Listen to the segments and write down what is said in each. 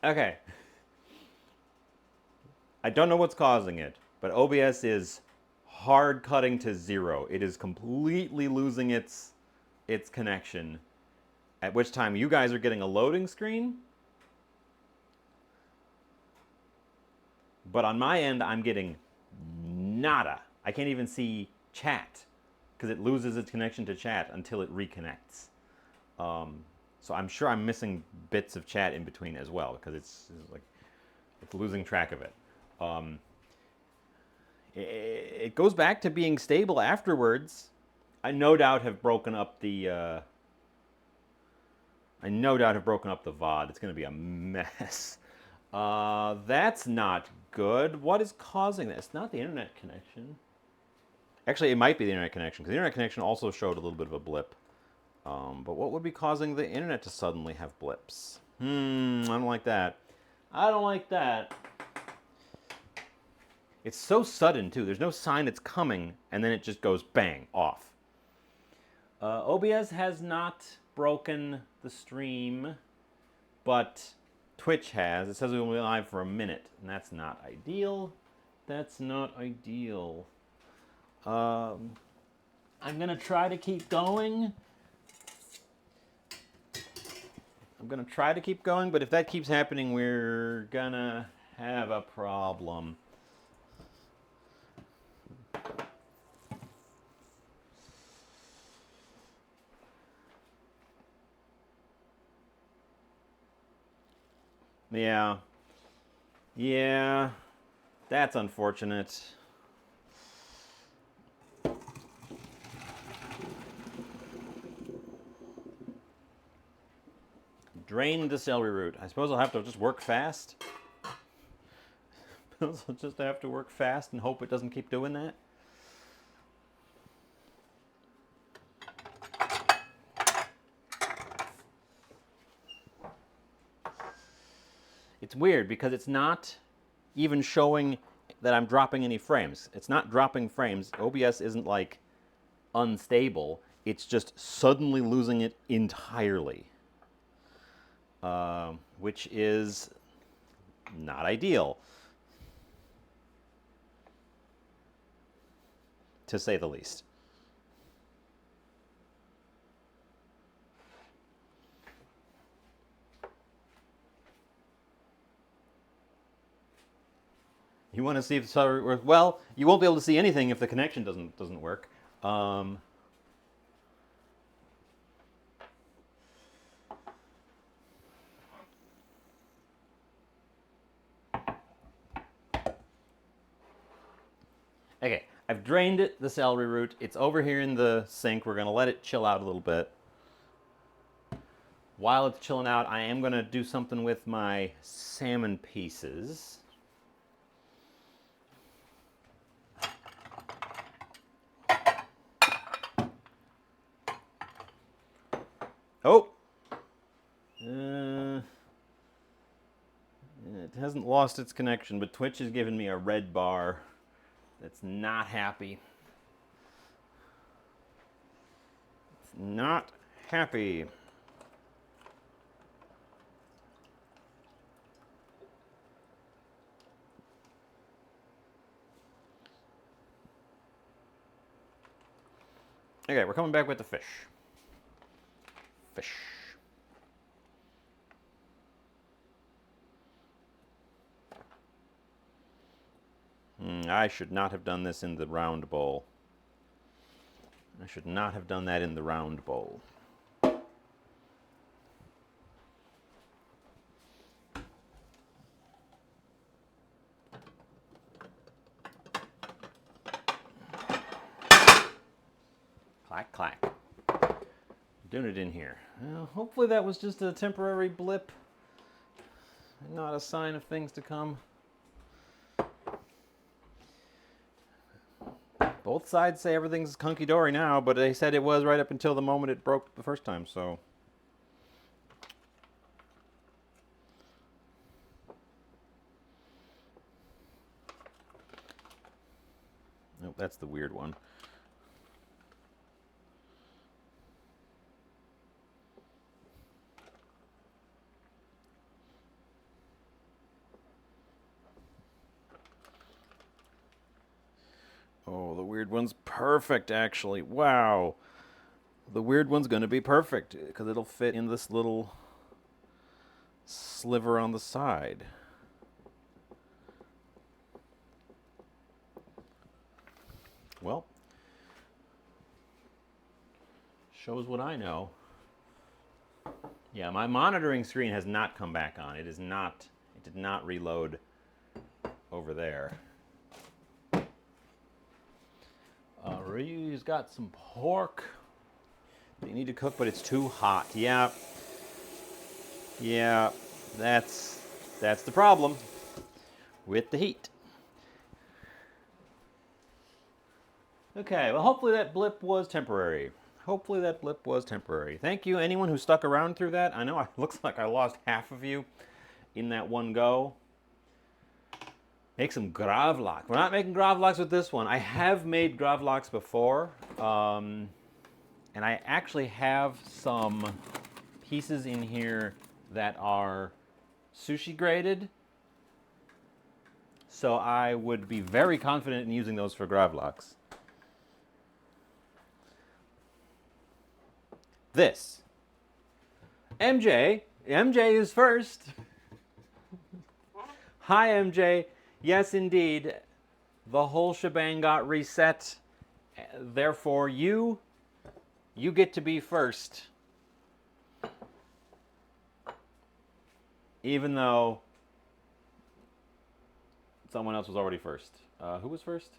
Okay. I don't know what's causing it, but OBS is hard cutting to zero. It is completely losing its connection. At which time you guys are getting a loading screen, but on my end I'm getting nada. I can't even see chat because it loses its connection to chat until it reconnects. Um, so I'm sure I'm missing bits of chat in between as well because it's like it's losing track of it. Um, it goes back to being stable afterwards. I no doubt have broken up the. I no doubt have broken up the VOD. It's going to be a mess. That's not good. What is causing that? It's not the internet connection. Actually, it might be the internet connection because the internet connection also showed a little bit of a blip. But what would be causing the internet to suddenly have blips? I don't like that. I don't like that. It's so sudden too. There's no sign it's coming, and then it just goes bang off. OBS has not broken the stream, but Twitch has. It says we will be live for a minute, and that's not ideal. That's not ideal. I'm gonna try to keep going. But if that keeps happening, we're gonna have a problem. Yeah. Yeah. That's unfortunate. Drain the celery root. I suppose I'll have to just work fast. I'll just have to work fast and hope it doesn't keep doing that. It's weird because it's not even showing that I'm dropping any frames. It's not dropping frames. OBS isn't like unstable. It's just suddenly losing it entirely, which is not ideal, to say the least. You want to see if the celery works? Well, you won't be able to see anything if the connection doesn't work. Um, okay, I've drained it, the celery root. It's over here in the sink. We're gonna let it chill out a little bit. While it's chilling out, I am gonna do something with my salmon pieces. Oh, it hasn't lost its connection, but Twitch has given me a red bar that's not happy. It's not happy. Okay, we're coming back with the fish. Fish. I should not have done this in the round bowl. I should not have done that in the round bowl. Clack, clack. Doing it in here. Well, hopefully that was just a temporary blip, not a sign of things to come. Both sides say everything's hunky-dory now, but they said it was right up until the moment it broke the first time, so. Nope, that's the weird one. Oh, the weird one's perfect, actually. Wow. The weird one's going to be perfect because it'll fit in this little sliver on the side. Well, shows what I know. Yeah, my monitoring screen has not come back on. It did not reload over there. Ryu's got some pork that you need to cook, but it's too hot. Yeah, that's the problem with the heat. Okay, well, hopefully that blip was temporary. Thank you, anyone who stuck around through that. I know it looks like I lost half of you in that one go. Make some gravlax. We're not making gravlax with this one. I have made gravlax before, and I actually have some pieces in here that are sushi graded. So I would be very confident in using those for gravlax. This. MJ is first. Hi, MJ. Yes, indeed. The whole shebang got reset. Therefore, you get to be first. Even though someone else was already first. Who was first?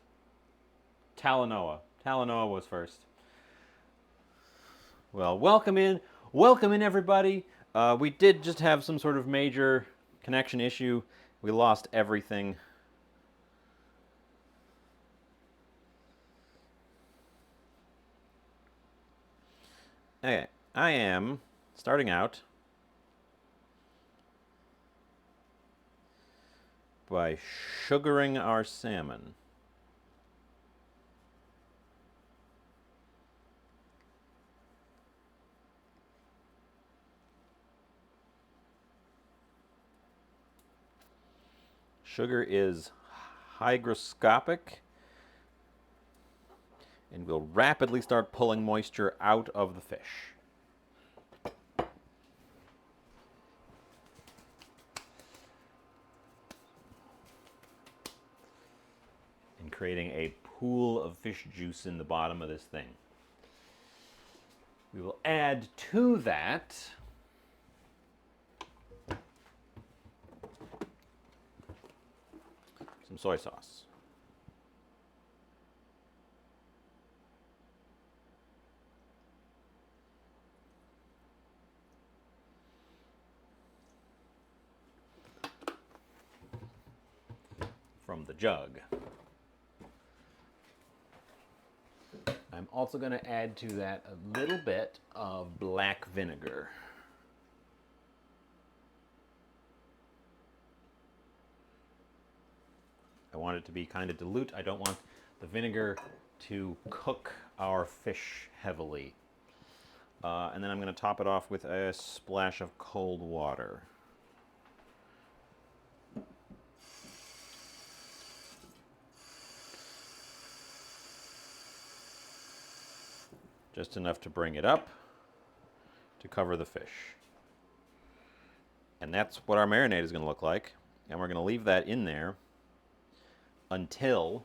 Talanoa. Talanoa was first. Well, welcome in everybody. We did just have some sort of major connection issue. We lost everything. Okay, I am starting out by sugaring our salmon. Sugar is hygroscopic and will rapidly start pulling moisture out of the fish. And creating a pool of fish juice in the bottom of this thing. We will add to that some soy sauce. From the jug. I'm also going to add to that a little bit of black vinegar. I want it to be kind of dilute. I don't want the vinegar to cook our fish heavily. And then I'm going to top it off with a splash of cold water. Just enough to bring it up to cover the fish. And that's what our marinade is going to look like. And we're going to leave that in there until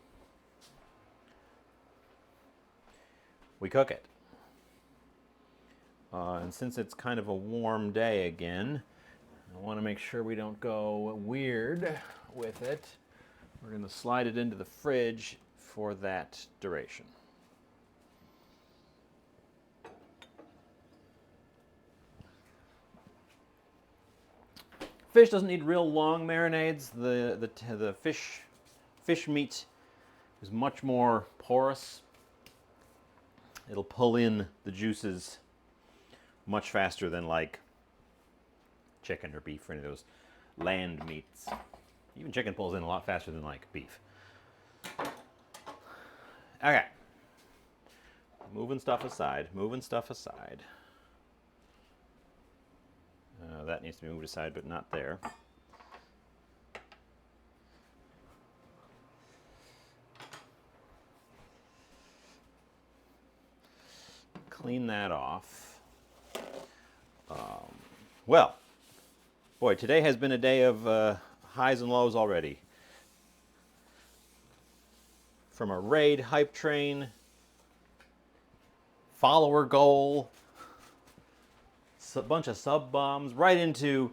we cook it. And since it's kind of a warm day again, I want to make sure we don't go weird with it. We're going to slide it into the fridge for that duration. Fish doesn't need real long marinades. The fish meat is much more porous. It'll pull in the juices much faster than like chicken or beef or any of those land meats. Even chicken pulls in a lot faster than like beef. Okay. Moving stuff aside. That needs to be moved aside, but not there. clean that off. Well, boy, today has been a day of highs and lows already. From a raid hype train, follower goal, a bunch of sub bombs, right into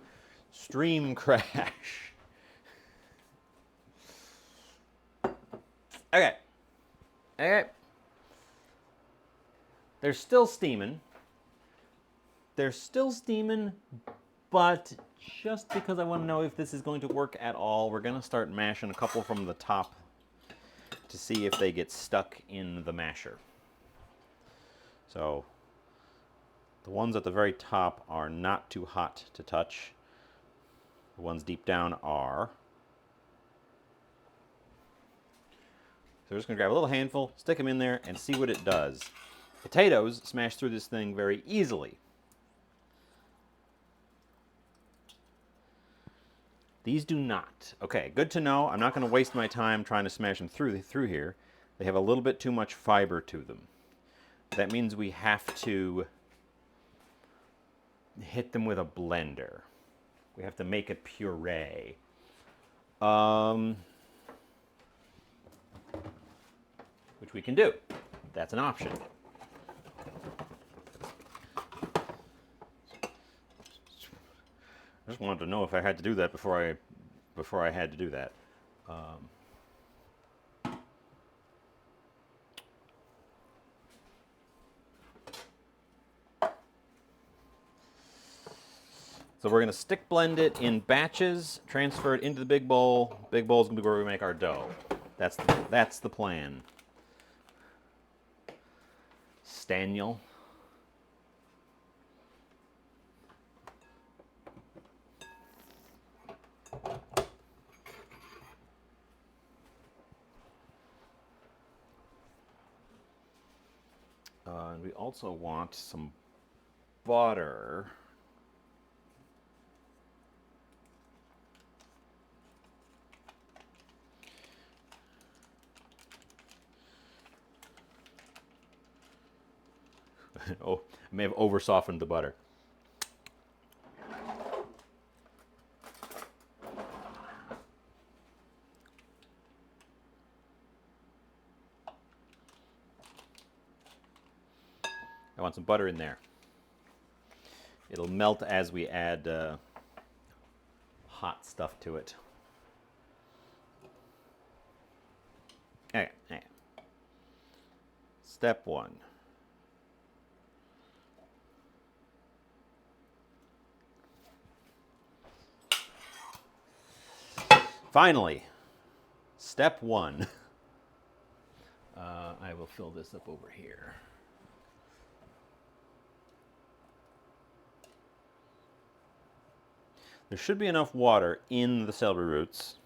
stream crash. Okay. Okay. They're still steaming. They're still steaming, but just because I want to know if this is going to work at all, we're going to start mashing a couple from the top to see if they get stuck in the masher. So the ones at the very top are not too hot to touch. The ones deep down are. So we're just going to grab a little handful, stick them in there, and see what it does. Potatoes smash through this thing very easily. These do not. Okay, good to know. I'm not going to waste my time trying to smash them through here. They have a little bit too much fiber to them. That means we have to hit them with a blender. We have to make a puree. Which we can do. That's an option. I just wanted to know if I had to do that before I had to do that. So we're going to stick blend it in batches, transfer it into the big bowl. Big bowl is going to be where we make our dough. That's the plan. Staniel. And we also want some butter. Oh, I may have over softened the butter. I want some butter in there. It'll melt as we add hot stuff to it. Okay. Step one. Finally, step one. I will fill this up over here. There should be enough water in the celery roots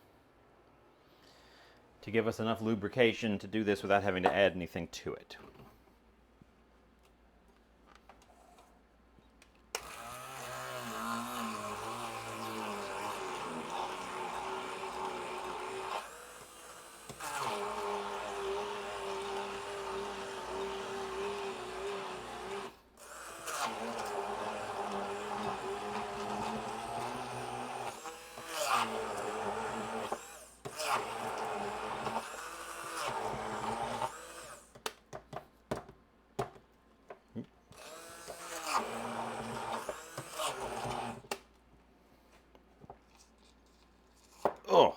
to give us enough lubrication to do this without having to add anything to it. Oh.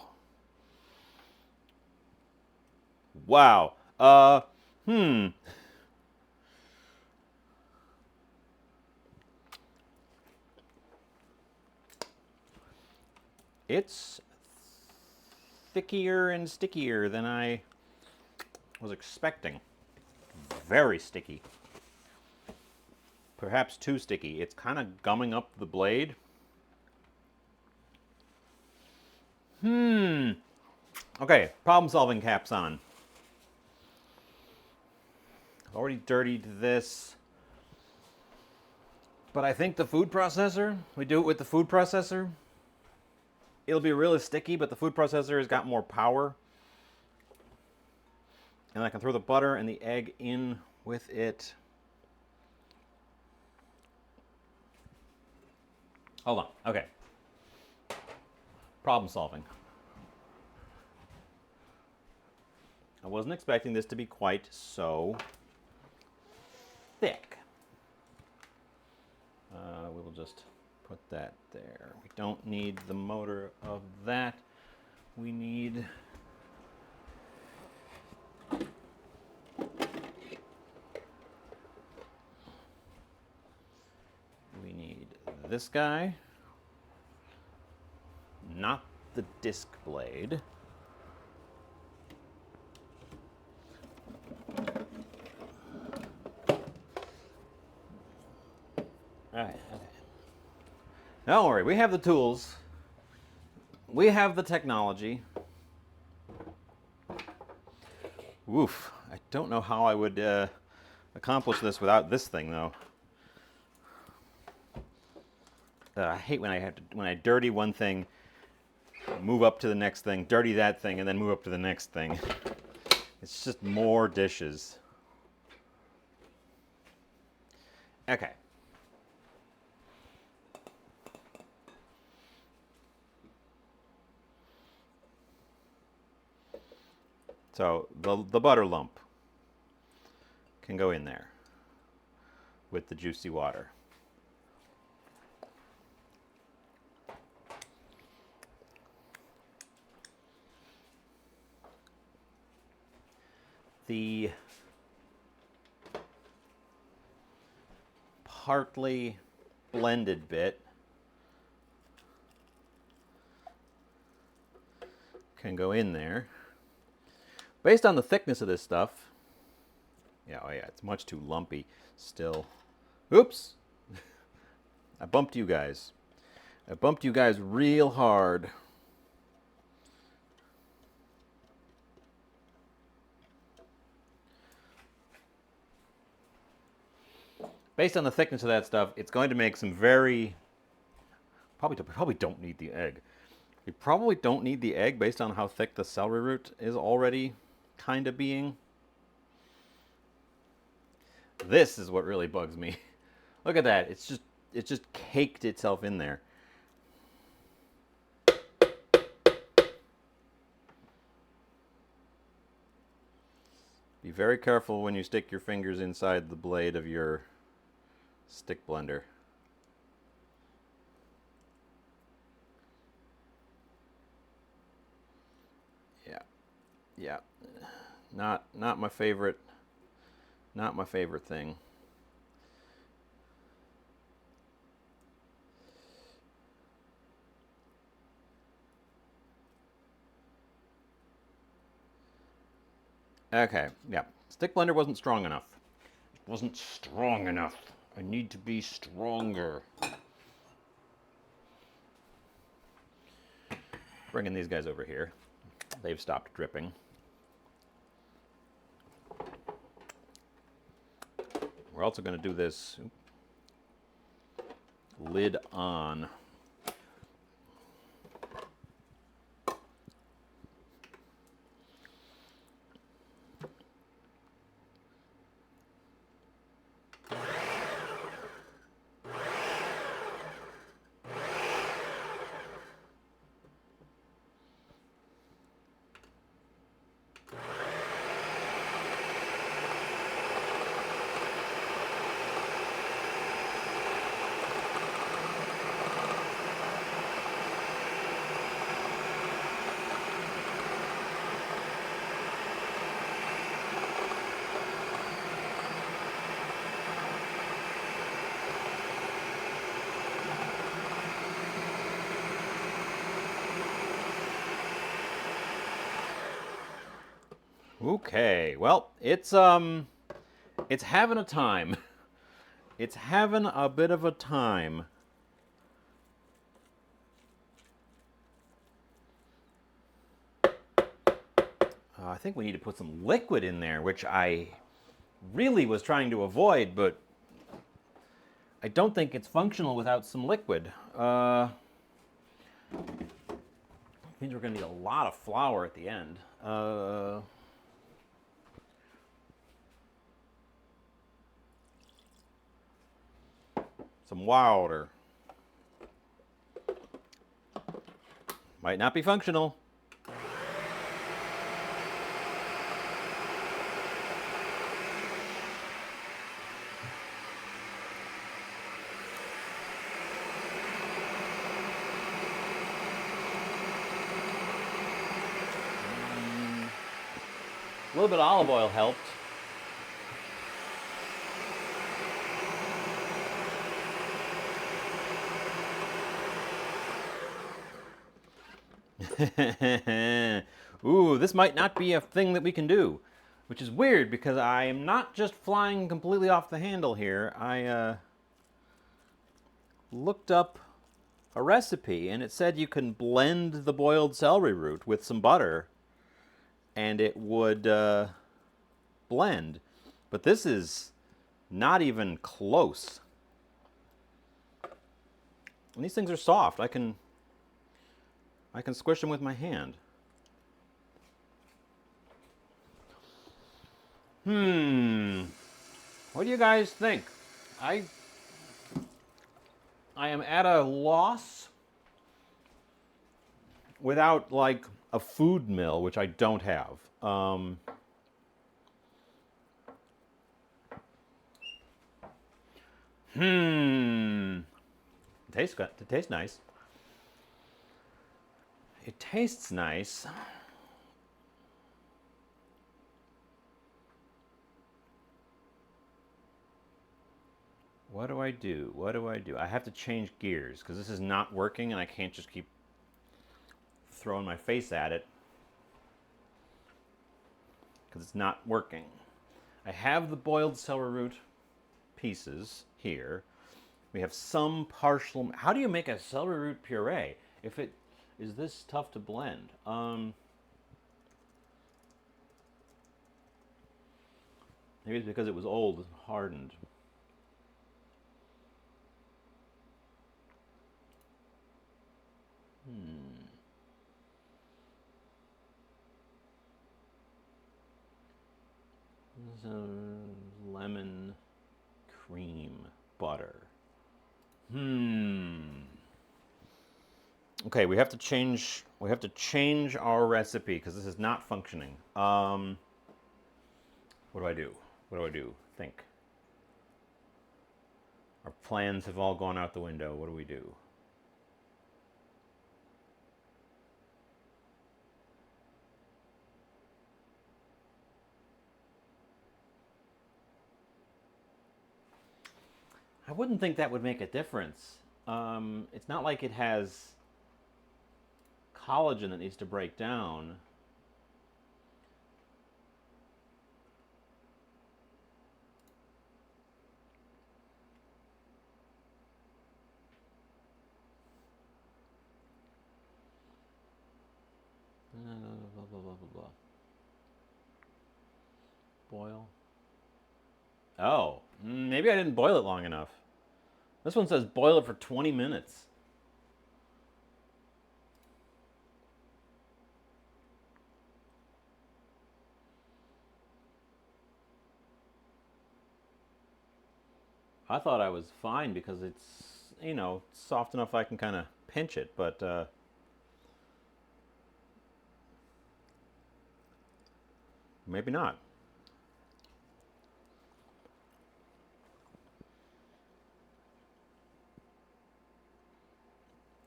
Wow. It's thickier and stickier than I was expecting. Very sticky. Perhaps too sticky. It's kind of gumming up the blade. Okay, problem solving caps on. I've already dirtied this. But I think the food processor, we do it with the food processor. It'll be really sticky, but the food processor has got more power. And I can throw the butter and the egg in with it. Hold on. Okay. Problem solving. I wasn't expecting this to be quite so thick. We will just put that there. We don't need the motor of that. We need this guy, not the disc blade. All right, okay. Don't worry, we have the tools. We have the technology. Oof, I don't know how I would accomplish this without this thing, though. I hate when I dirty one thing, move up to the next thing, dirty that thing, and then move up to the next thing. It's just more dishes. Okay. So the butter lump can go in there with the juicy water. The partly blended bit can go in there. Based on the thickness of this stuff, yeah, oh yeah, it's much too lumpy still. Oops! I bumped you guys. I bumped you guys real hard. Based on the thickness of that stuff, it's going to make some very... Probably don't need the egg. You probably don't need the egg based on how thick the celery root is already kind of being. This is what really bugs me. Look at that. It's just caked itself in there. Be very careful when you stick your fingers inside the blade of your stick blender. Yeah. Not my favorite. Not my favorite thing. Okay, yeah. Stick blender wasn't strong enough. It wasn't strong enough. I need to be stronger. Bringing these guys over here. They've stopped dripping. We're also going to do this lid on. Okay, well, it's having a time. It's having a bit of a time. I think we need to put some liquid in there, which I really was trying to avoid, but I don't think it's functional without some liquid. Means we're going to need a lot of flour at the end. Some water. Might not be functional. A little bit of olive oil helped. Ooh, this might not be a thing that we can do, which is weird because I am not just flying completely off the handle here. I looked up a recipe and it said you can blend the boiled celery root with some butter and it would blend. But this is not even close. And these things are soft. I can squish them with my hand. What do you guys think? I am at a loss without like a food mill, which I don't have. It tastes good. It tastes nice. It tastes nice. What do I do? What do I do? I have to change gears because this is not working and I can't just keep throwing my face at it because it's not working. I have the boiled celery root pieces here. We have some partial. How do you make a celery root puree if it is this tough to blend? Maybe it's because it was old and hardened. This is lemon cream butter. Okay, we have to change. We have to change our recipe because this is not functioning. What do I do? What do I do? Think. Our plans have all gone out the window. What do we do? I wouldn't think that would make a difference. It's not like it has collagen that needs to break down. Blah, blah, blah, blah, blah. Boil. Oh, maybe I didn't boil it long enough. This one says boil it for 20 minutes. I thought I was fine because it's, you know, soft enough I can kind of pinch it, but maybe not.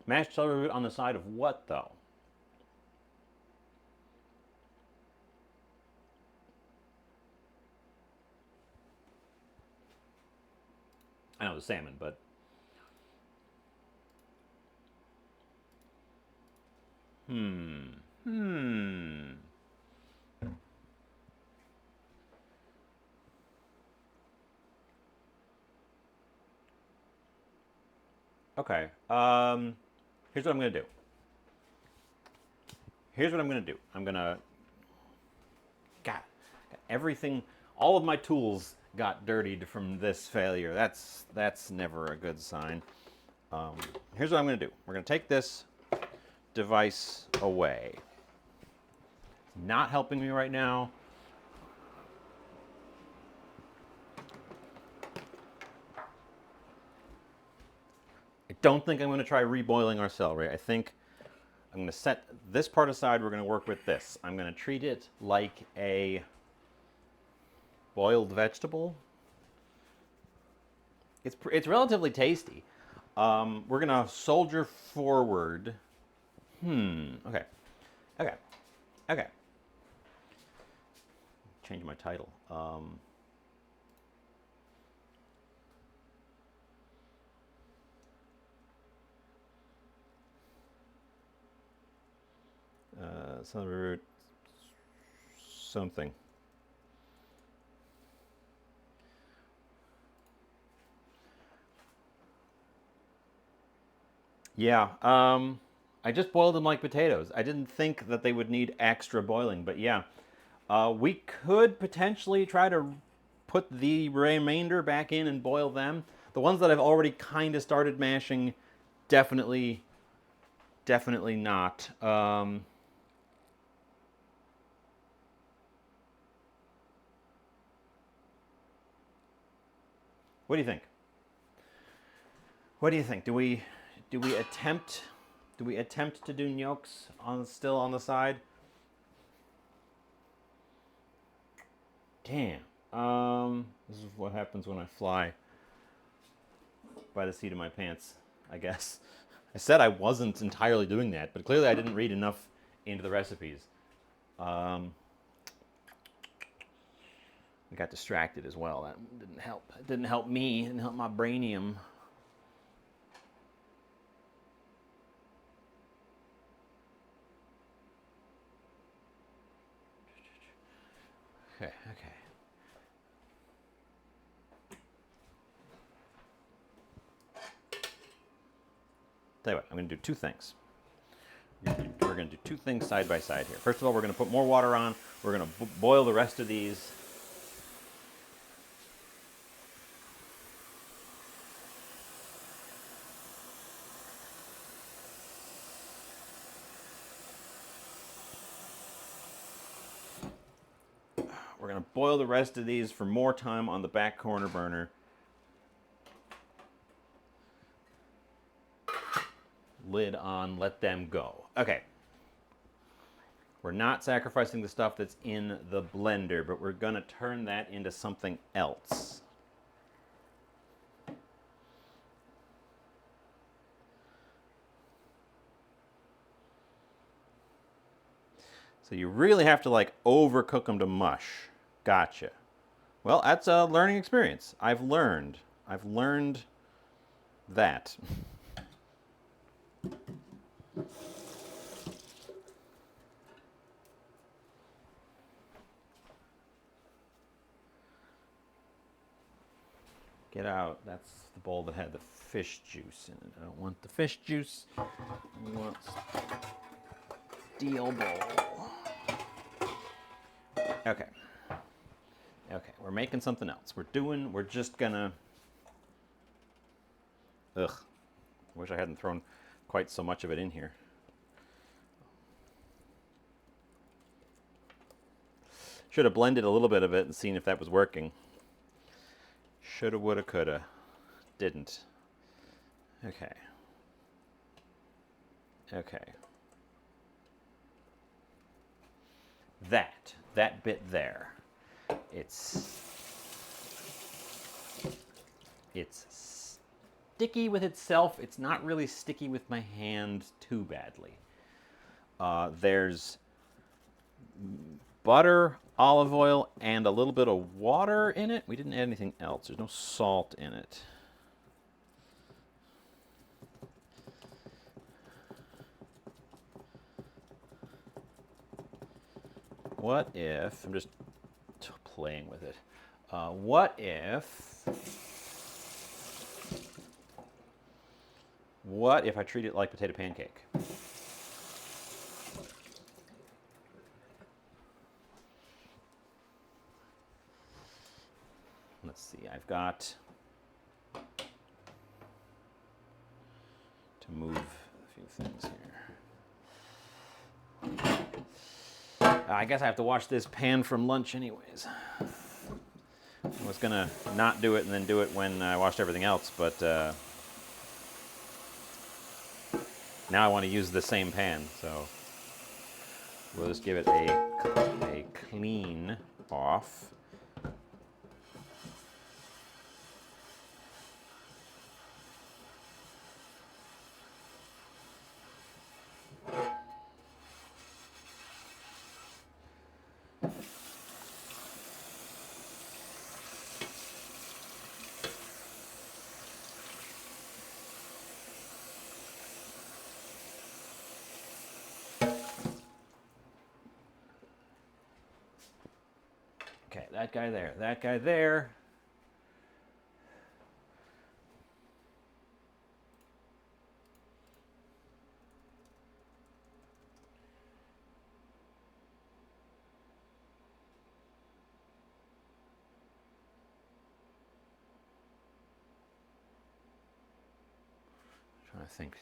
Mashed celery root on the side of what, though? I know the salmon, but okay. Here's what I'm gonna do. Here's what I'm gonna do. I'm gonna got everything. All of my tools got dirtied from this failure. That's never a good sign. Here's what I'm gonna do. We're gonna take this device away. It's not helping me right now. I don't think I'm going to try reboiling our celery. I think I'm going to set this part aside. We're going to work with this. I'm going to treat it like a boiled vegetable. It's relatively tasty. We're going to soldier forward. Okay. Okay. Okay. Change my title. Celery root something. Yeah, I just boiled them like potatoes. I didn't think that they would need extra boiling, but yeah. We could potentially try to put the remainder back in and boil them. The ones that I've already kind of started mashing, definitely not. What do you think? What do you think? Do we attempt to do gnocchis still on the side? Damn. This is what happens when I fly by the seat of my pants, I guess. I said I wasn't entirely doing that, but clearly I didn't read enough into the recipes. I got distracted as well. That didn't help. It didn't help me. It didn't help my brainium. Okay. Tell you what, I'm going to do two things. We're going to do two things side by side here. First of all, we're going to put more water on. We're going to boil the rest of these. We're going to boil the rest of these for more time on the back corner burner. Lid on, let them go. Okay. We're not sacrificing the stuff that's in the blender, but we're going to turn that into something else. So you really have to like overcook them to mush. Gotcha. Well, that's a learning experience. I've learned that. Get out. That's the bowl that had the fish juice in it. I don't want the fish juice. I want steel bowl. Okay. Okay, we're making something else. We're just gonna... Ugh. I wish I hadn't thrown quite so much of it in here. Should have blended a little bit of it and seen if that was working. Shoulda, woulda, coulda. Didn't. Okay. Okay. That bit there. It's sticky with itself. It's not really sticky with my hand too badly. There's butter, olive oil, and a little bit of water in it. We didn't add anything else. There's no salt in it. What if, I'm just playing with it. What if I treat it like potato pancake? Let's see, I've got to move a few things here. I guess I have to wash this pan from lunch anyways. I was gonna not do it and then do it when I washed everything else, but Now I want to use the same pan, so we'll just give it a clean off. Okay, that guy there, that guy there. I'm trying to think,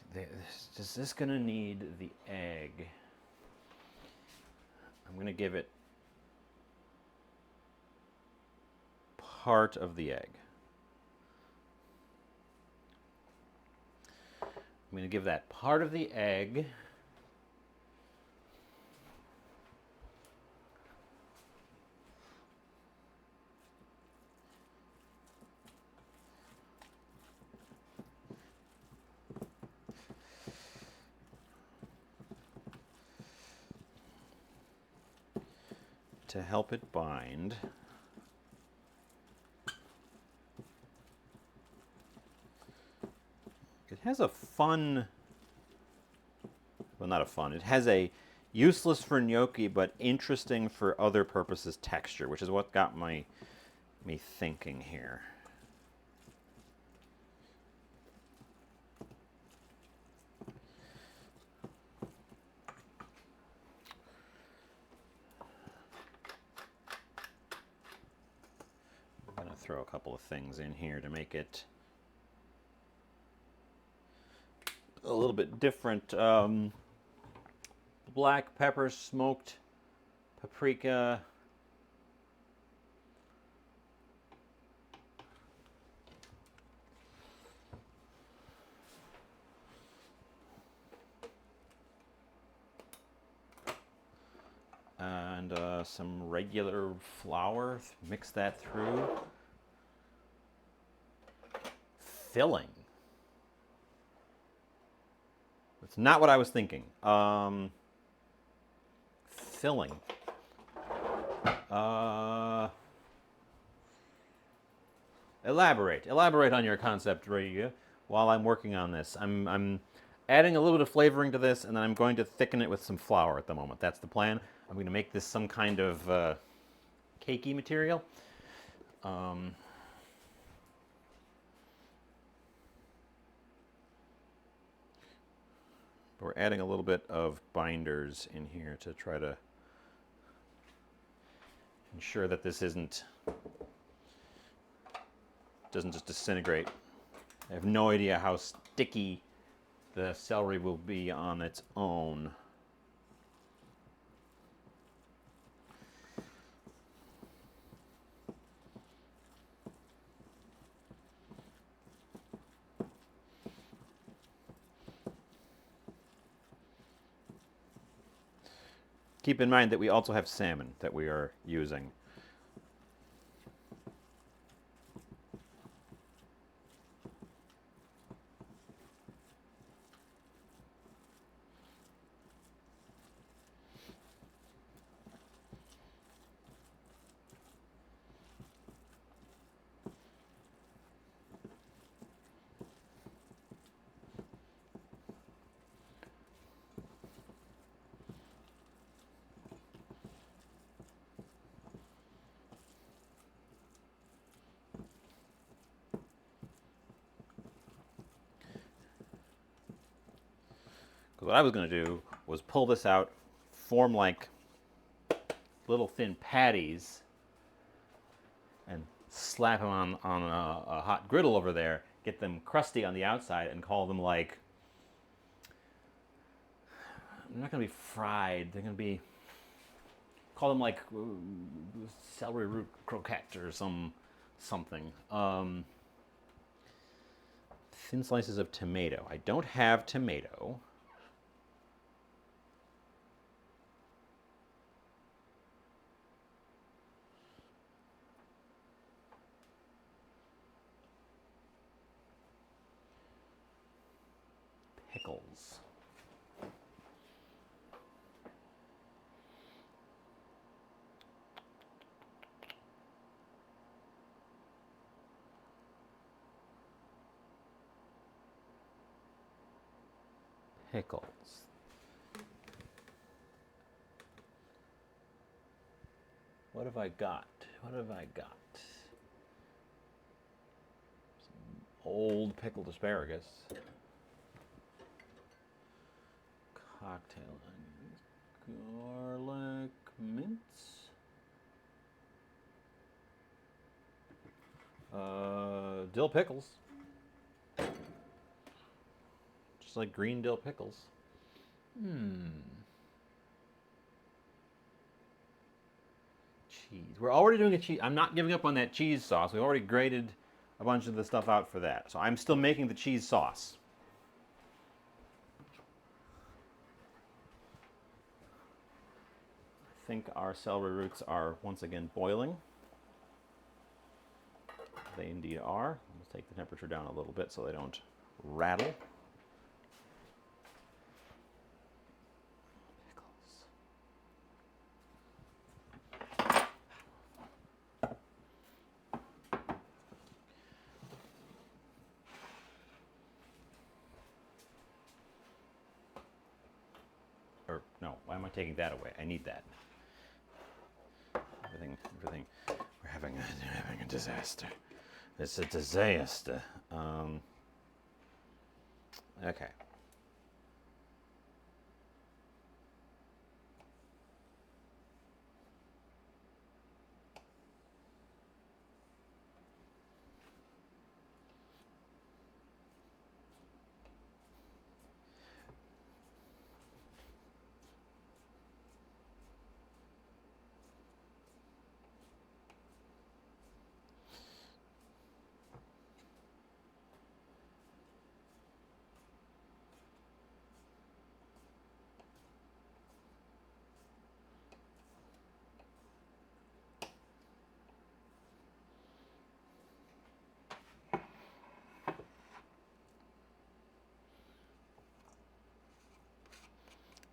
is this gonna need the egg? I'm gonna give it part of the egg. I'm going to give that part of the egg. To help it bind. It has a fun, well, not a fun, it has a useless for gnocchi but interesting for other purposes texture, which is what got me thinking here. I'm going to throw a couple of things in here to make it a little bit different. Black pepper, smoked paprika, and some regular flour. Mix that through. Filling. It's not what I was thinking. Filling. Elaborate on your concept, Ray, while I'm working on this. I'm adding a little bit of flavoring to this, and then I'm going to thicken it with some flour at the moment. That's the plan. I'm going to make this some kind of cakey material. We're adding a little bit of binders in here to try to ensure that this doesn't just disintegrate. I have no idea how sticky the celery will be on its own. Keep in mind that we also have salmon that we are using. Because what I was going to do was pull this out, form like little thin patties, and slap them on a hot griddle over there, get them crusty on the outside, and call them like, they're not going to be fried, they're going to be, call them like celery root croquette or something. Thin slices of tomato. I don't have tomato. Pickles. Pickles. What have I got? What have I got? Some old pickled asparagus. Cocktail onions. Garlic mince. Dill pickles. Just like green dill pickles. Cheese. We're already doing a cheese. I'm not giving up on that cheese sauce. We've already grated a bunch of the stuff out for that. So I'm still making the cheese sauce. I think our celery roots are once again boiling. They indeed are. Let's take the temperature down a little bit so they don't rattle. Or no, why am I taking that away? I need that. Everything. We're having a disaster. It's a disaster. Okay.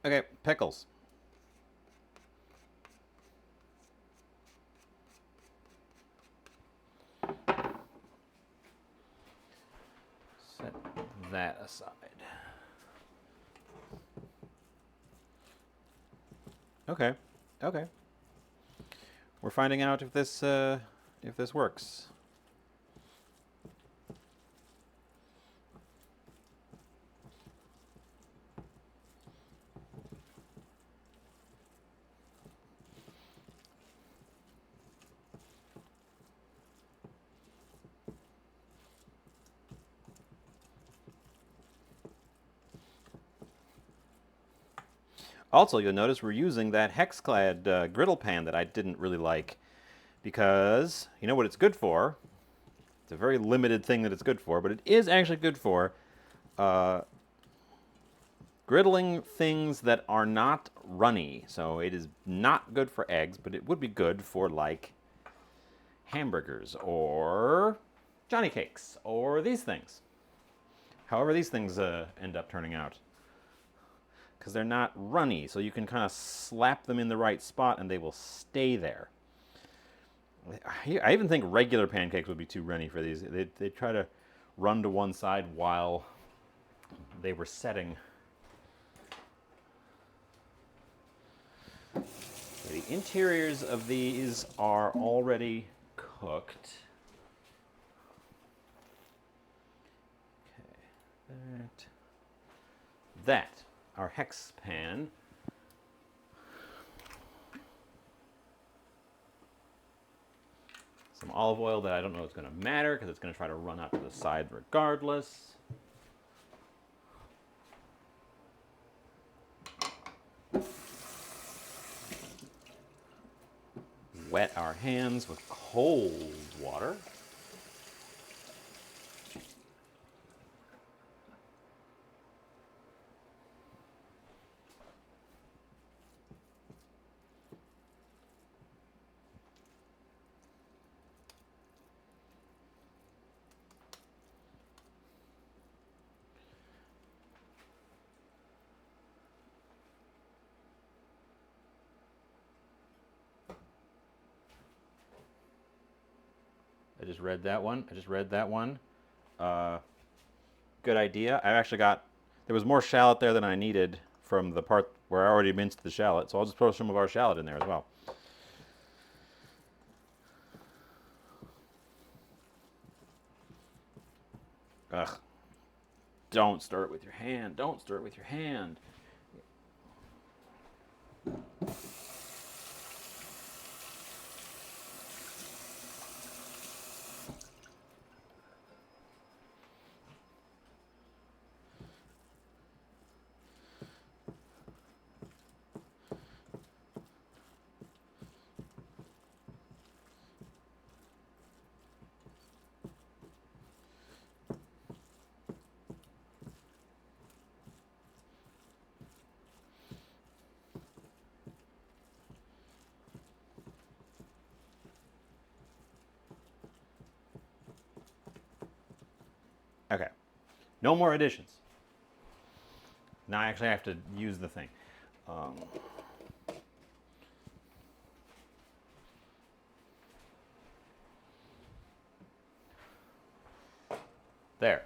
Okay, pickles. Set that aside. Okay, okay. We're finding out if this works. Also, you'll notice we're using that hex-clad griddle pan that I didn't really like because you know what it's good for? It's a very limited thing that it's good for, but it is actually good for griddling things that are not runny. So it is not good for eggs, but it would be good for like hamburgers or Johnny cakes or these things. However these things end up turning out. Because they're not runny, so you can kind of slap them in the right spot and they will stay there. I even think regular pancakes would be too runny for these. They try to run to one side while they were setting. The interiors of these are already cooked. Okay, that our hex pan. Some olive oil that I don't know is going to matter because it's going to try to run out to the side regardless. Wet our hands with cold water. just read that one. I just read that one. Good idea. I actually got, there was more shallot there than I needed from the part where I already minced the shallot, so I'll just throw some of our shallot in there as well. Ugh. Don't stir it with your hand. Don't stir it with your hand. Okay. No more additions. Now I actually have to use the thing. There.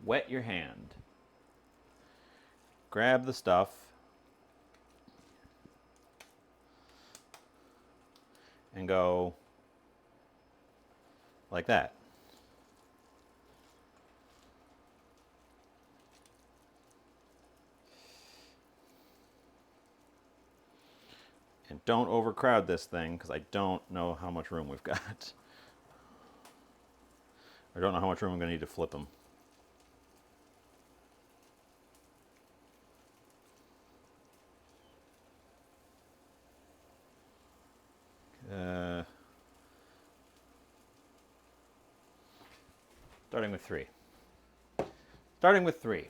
Wet your hand. Grab the stuff. And go like that. And don't overcrowd this thing, because I don't know how much room we've got. I don't know how much room I'm going to need to flip them. Starting with 3. Starting with 3.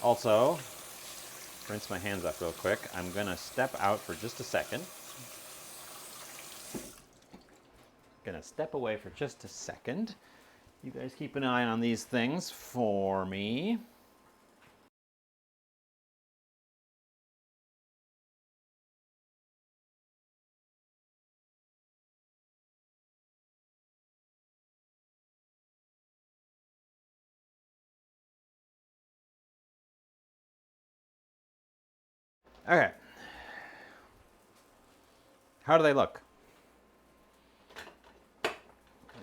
Also, rinse my hands off real quick. I'm going to step out for just a second. Going to step away for just a second. You guys keep an eye on these things for me. Okay. How do they look?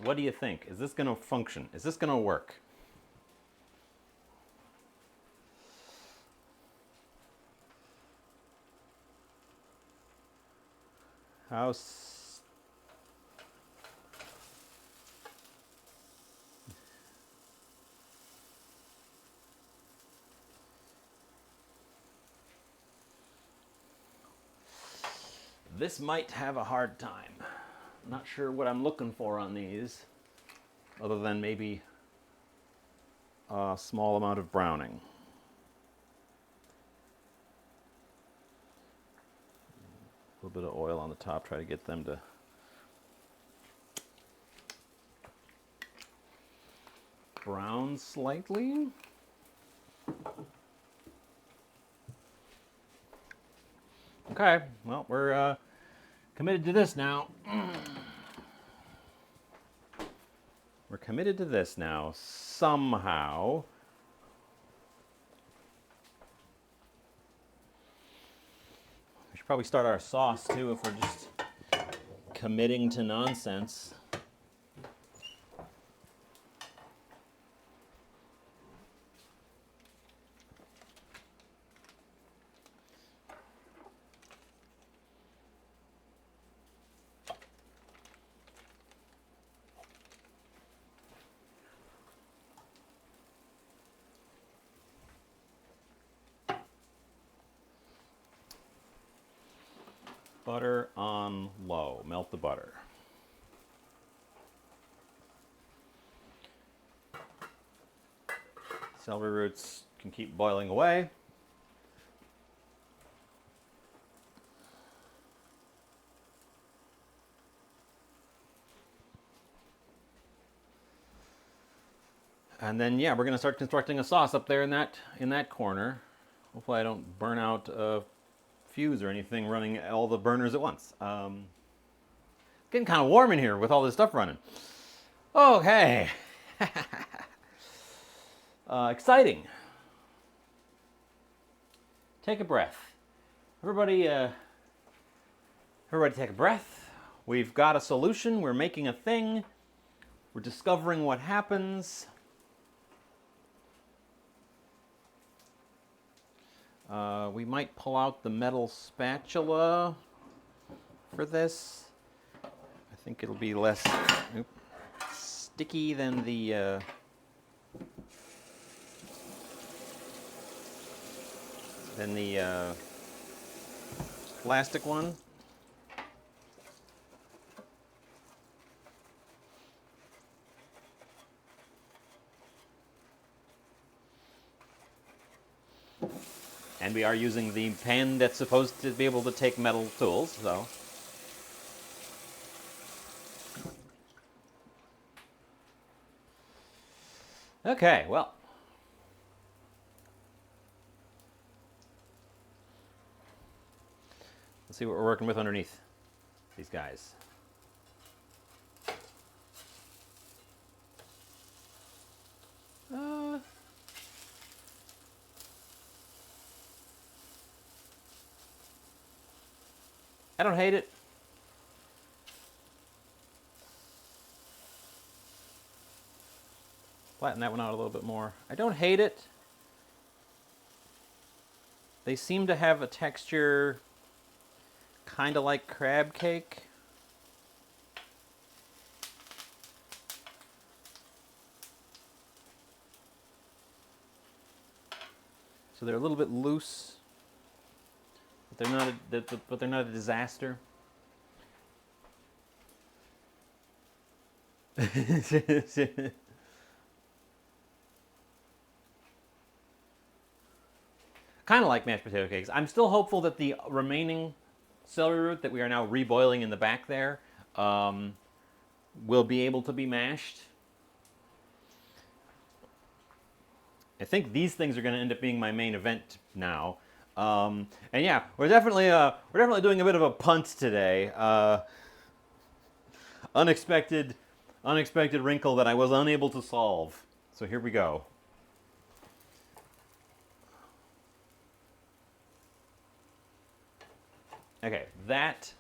What do you think? Is this going to function? Is this going to work? How this might have a hard time. I'm not sure what I'm looking for on these, other than maybe a small amount of browning. A little bit of oil on the top, try to get them to brown slightly. Okay, well, we're committed to this now. We're committed to this now, somehow. We should probably start our sauce, too, if we're just committing to nonsense. Butter on low. Melt the butter. Celery roots can keep boiling away. And then, yeah, we're going to start constructing a sauce up there in that corner. Hopefully I don't burn out a fuse or anything running all the burners at once. Getting kind of warm in here with all this stuff running. Okay. Exciting. Take a breath. Everybody take a breath. We've got a solution. We're making a thing. We're discovering what happens. We might pull out the metal spatula for this. I think it'll be less sticky than the plastic one. And we are using the pan that's supposed to be able to take metal tools, so. Okay, well. Let's see what we're working with underneath these guys. I don't hate it. Flatten that one out a little bit more. I don't hate it. They seem to have a texture kind of like crab cake. So they're a little bit loose. But they're not a disaster. Kind of like mashed potato cakes. I'm still hopeful that the remaining celery root that we are now reboiling in the back there will be able to be mashed. I think these things are going to end up being my main event now. And yeah, we're definitely doing a bit of a punt today. Unexpected wrinkle that I was unable to solve. So here we go. Okay, that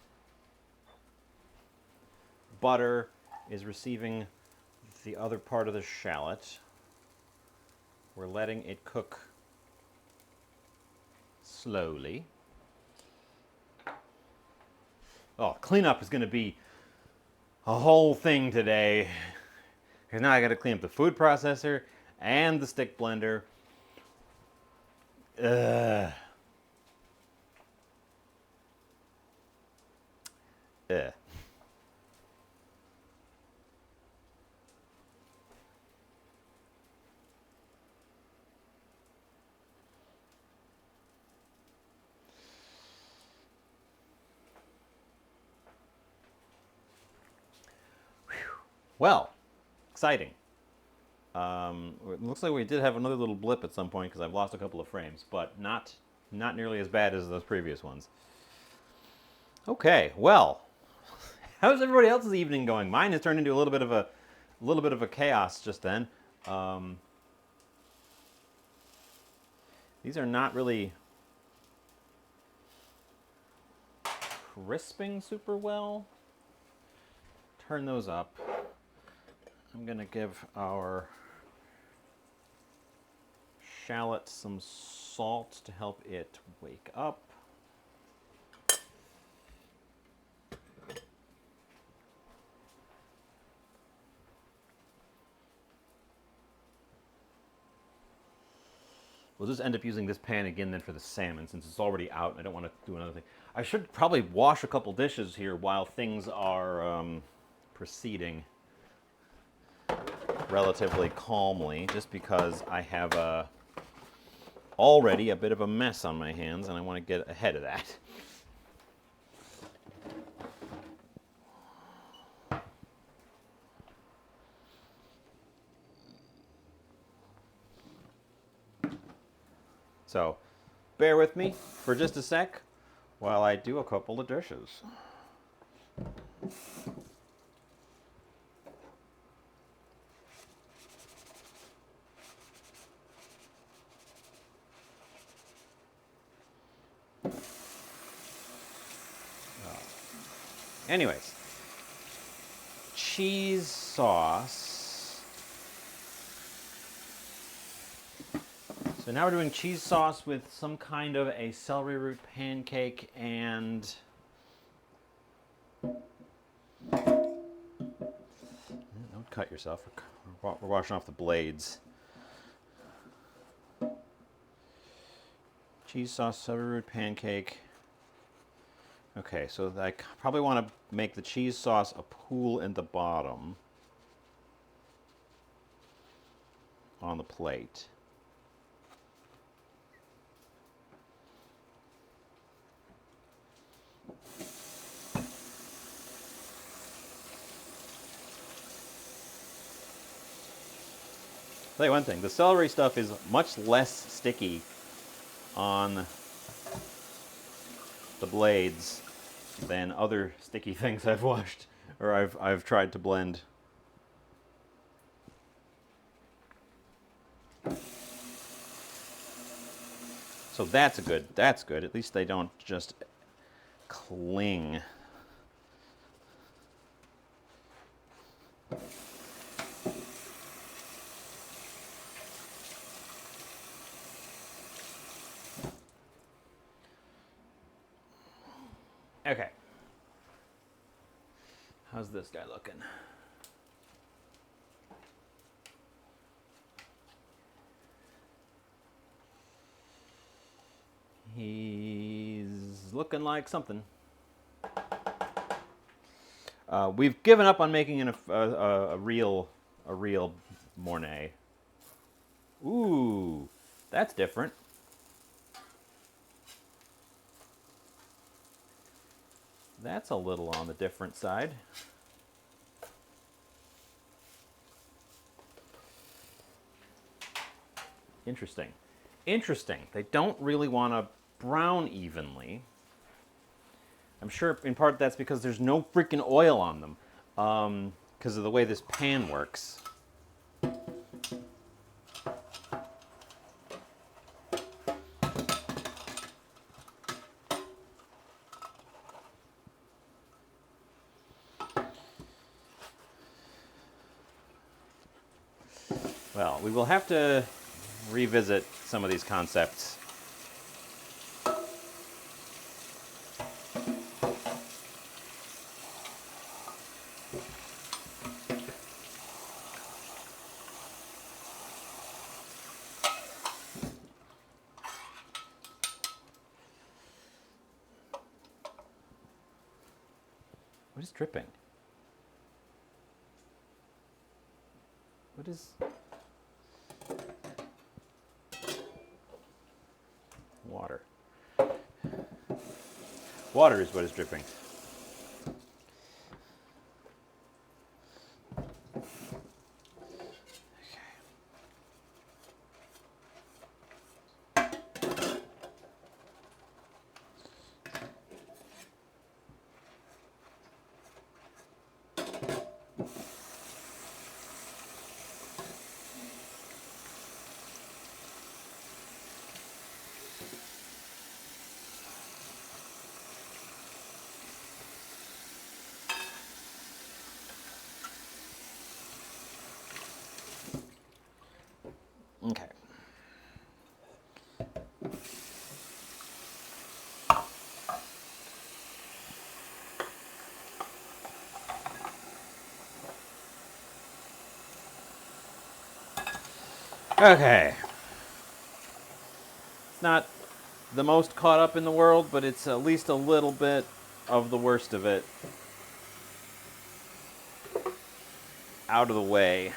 butter is receiving the other part of the shallot. We're letting it cook slowly. Oh, cleanup is going to be a whole thing today. Because now I got to clean up the food processor and the stick blender. Ugh. Ugh. Well, exciting. It looks like we did have another little blip at some point because I've lost a couple of frames, but not nearly as bad as those previous ones. Okay, well, how's everybody else's evening going? Mine has turned into a little bit of a chaos just then. These are not really crisping super well. Turn those up. I'm going to give our shallot some salt to help it wake up. We'll just end up using this pan again then for the salmon since it's already out and I don't want to do another thing. I should probably wash a couple dishes here while things are proceeding relatively calmly, just because I have already a bit of a mess on my hands and I want to get ahead of that. So bear with me for just a sec while I do a couple of dishes. Anyways, cheese sauce. So now we're doing cheese sauce with some kind of a celery root pancake and don't cut yourself. We're washing off the blades. Cheese sauce, celery root pancake. Okay, so I probably want to make the cheese sauce a pool in the bottom on the plate. I'll tell you one thing, the celery stuff is much less sticky on the blades than other sticky things I've washed or I've tried to blend. So that's good. At least they don't just cling. Okay. How's this guy looking? He's looking like something. We've given up on making a real Mornay. Ooh, that's different. That's a little on the different side. Interesting. Interesting. They don't really want to brown evenly. I'm sure in part that's because there's no freaking oil on them because of the way this pan works. Well, we will have to revisit some of these concepts. What is dripping? What is... Water. Water is what is dripping. Okay. Okay. It's not the most caught up in the world, but it's at least a little bit of the worst of it out of the way.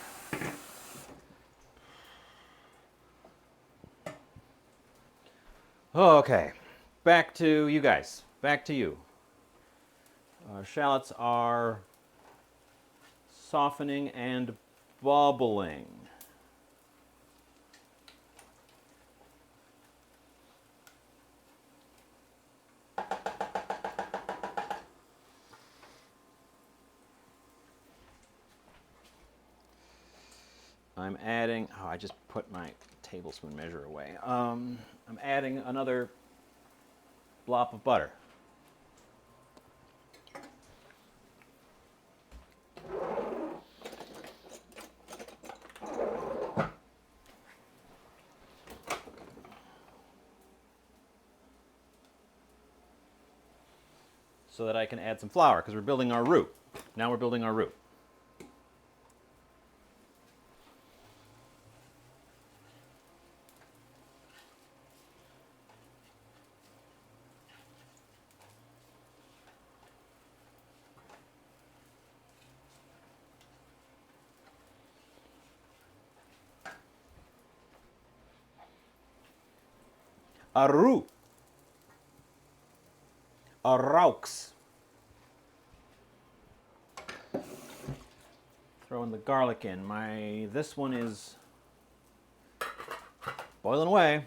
Okay, back to you guys. Back to you. Shallots are softening and bubbling. I'm adding, oh, I just put my tablespoon measure away. I'm adding another blob of butter. So that I can add some flour, because we're building our roux. Now we're building our roux. A roux. A raux. Throwing the garlic in. This one is boiling away.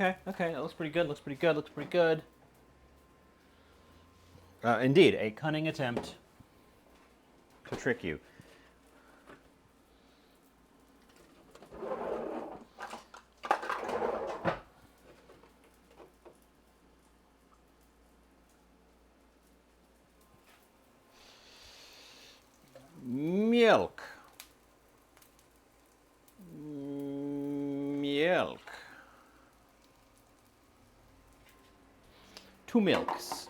Okay, that looks pretty good, looks pretty good, looks pretty good. Indeed, a cunning attempt to trick you. Milk. Milk. 2 milks.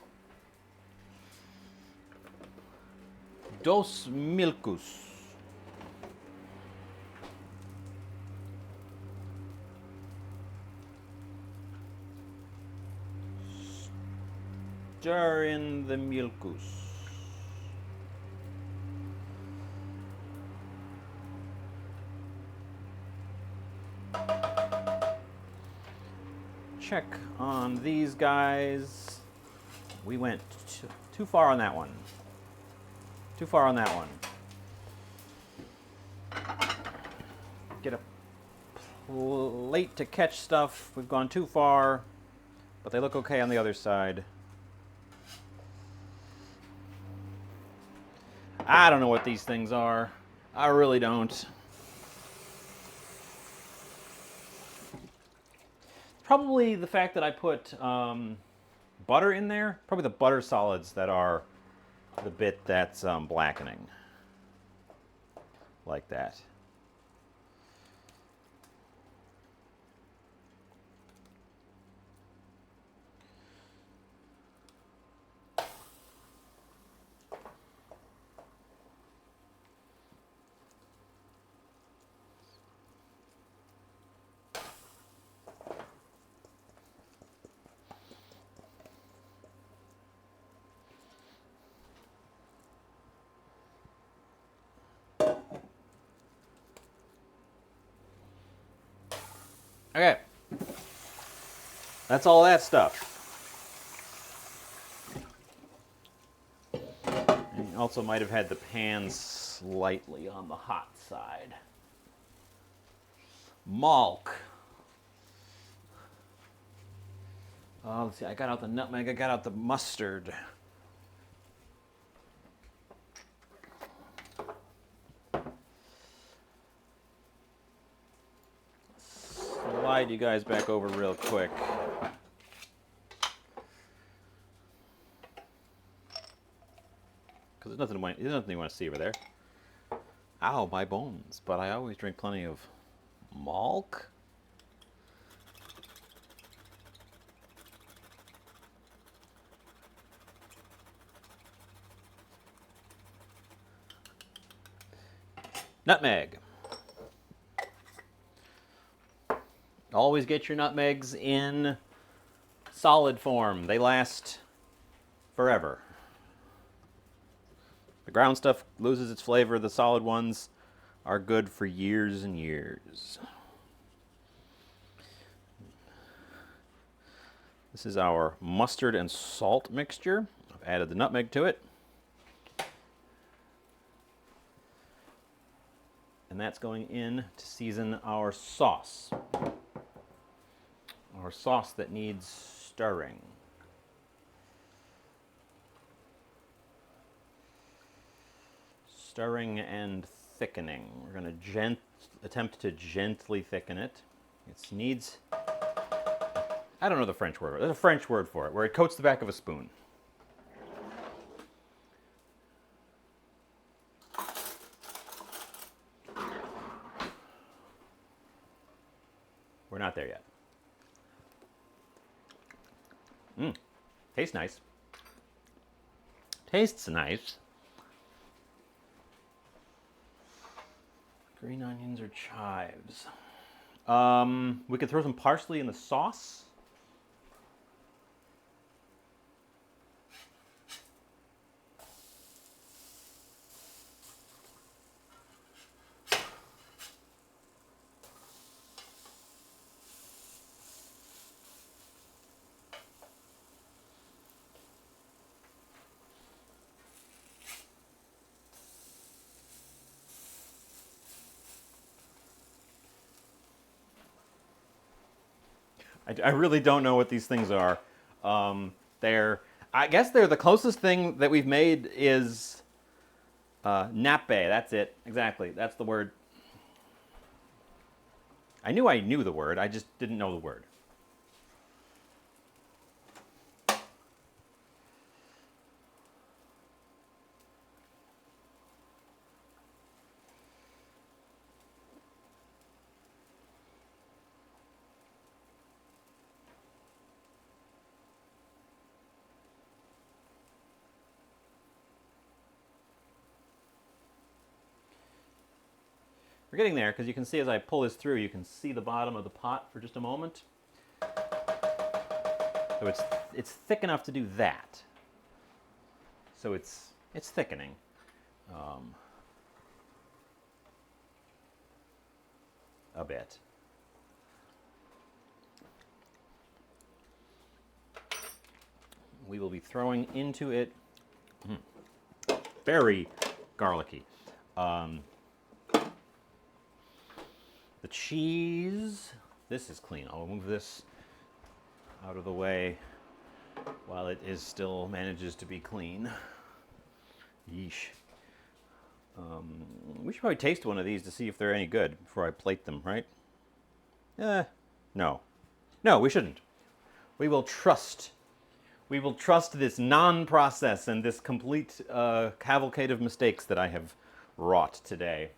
Dos milkus. Stir in the milkus. Check on these guys. We went too far on that one. Too far on that one. Get a plate to catch stuff. We've gone too far, but they look okay on the other side. I don't know what these things are. I really don't. Probably the fact that I put butter in there. Probably the butter solids that are the bit that's blackening. Like that. Okay. That's all that stuff. And you also might have had the pan slightly on the hot side. Malk. Oh, let's see. I got out the nutmeg. I got out the mustard. Slide you guys back over real quick. Because there's nothing you want to see over there. Ow, my bones. But I always drink plenty of malk. Nutmeg. Always get your nutmegs in solid form. They last forever. The ground stuff loses its flavor. The solid ones are good for years and years. This is our mustard and salt mixture. I've added the nutmeg to it. And that's going in to season our sauce. Our sauce that needs stirring. Stirring and thickening. We're going to attempt to gently thicken it. It needs, I don't know the French word. There's a French word for it, where it coats the back of a spoon. We're not there yet. Tastes nice. Tastes nice. Green onions or chives. We could throw some parsley in the sauce. I really don't know what these things are. I guess they're the closest thing that we've made is nappe. That's it. Exactly. That's the word. I knew the word. I just didn't know the word. We're getting there because you can see as I pull this through, you can see the bottom of the pot for just a moment. So it's thick enough to do that. So it's thickening. A bit. We will be throwing into it very garlicky. The cheese. This is clean. I'll move this out of the way while it still manages to be clean. Yeesh. We should probably taste one of these to see if they're any good before I plate them, right? No. No, we shouldn't. We will trust this non-process and this complete cavalcade of mistakes that I have wrought today.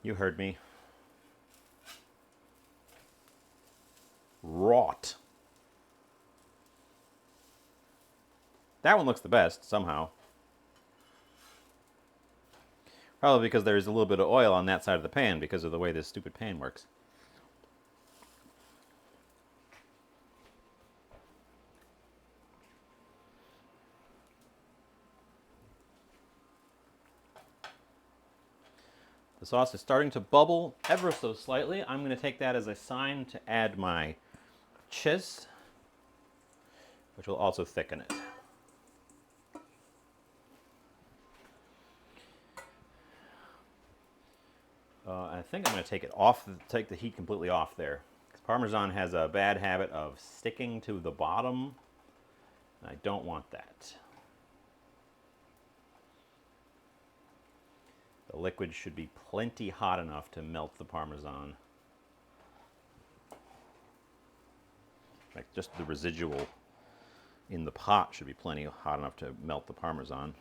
You heard me. Wrought. That one looks the best, somehow. Probably because there's a little bit of oil on that side of the pan because of the way this stupid pan works. The sauce is starting to bubble ever so slightly. I'm going to take that as a sign to add my cheese, which will also thicken it. I think I'm going to take it off, take the heat completely off there. Because Parmesan has a bad habit of sticking to the bottom. And I don't want that. The liquid should be plenty hot enough to melt the Parmesan. Like just the residual in the pot should be plenty hot enough to melt the Parmesan.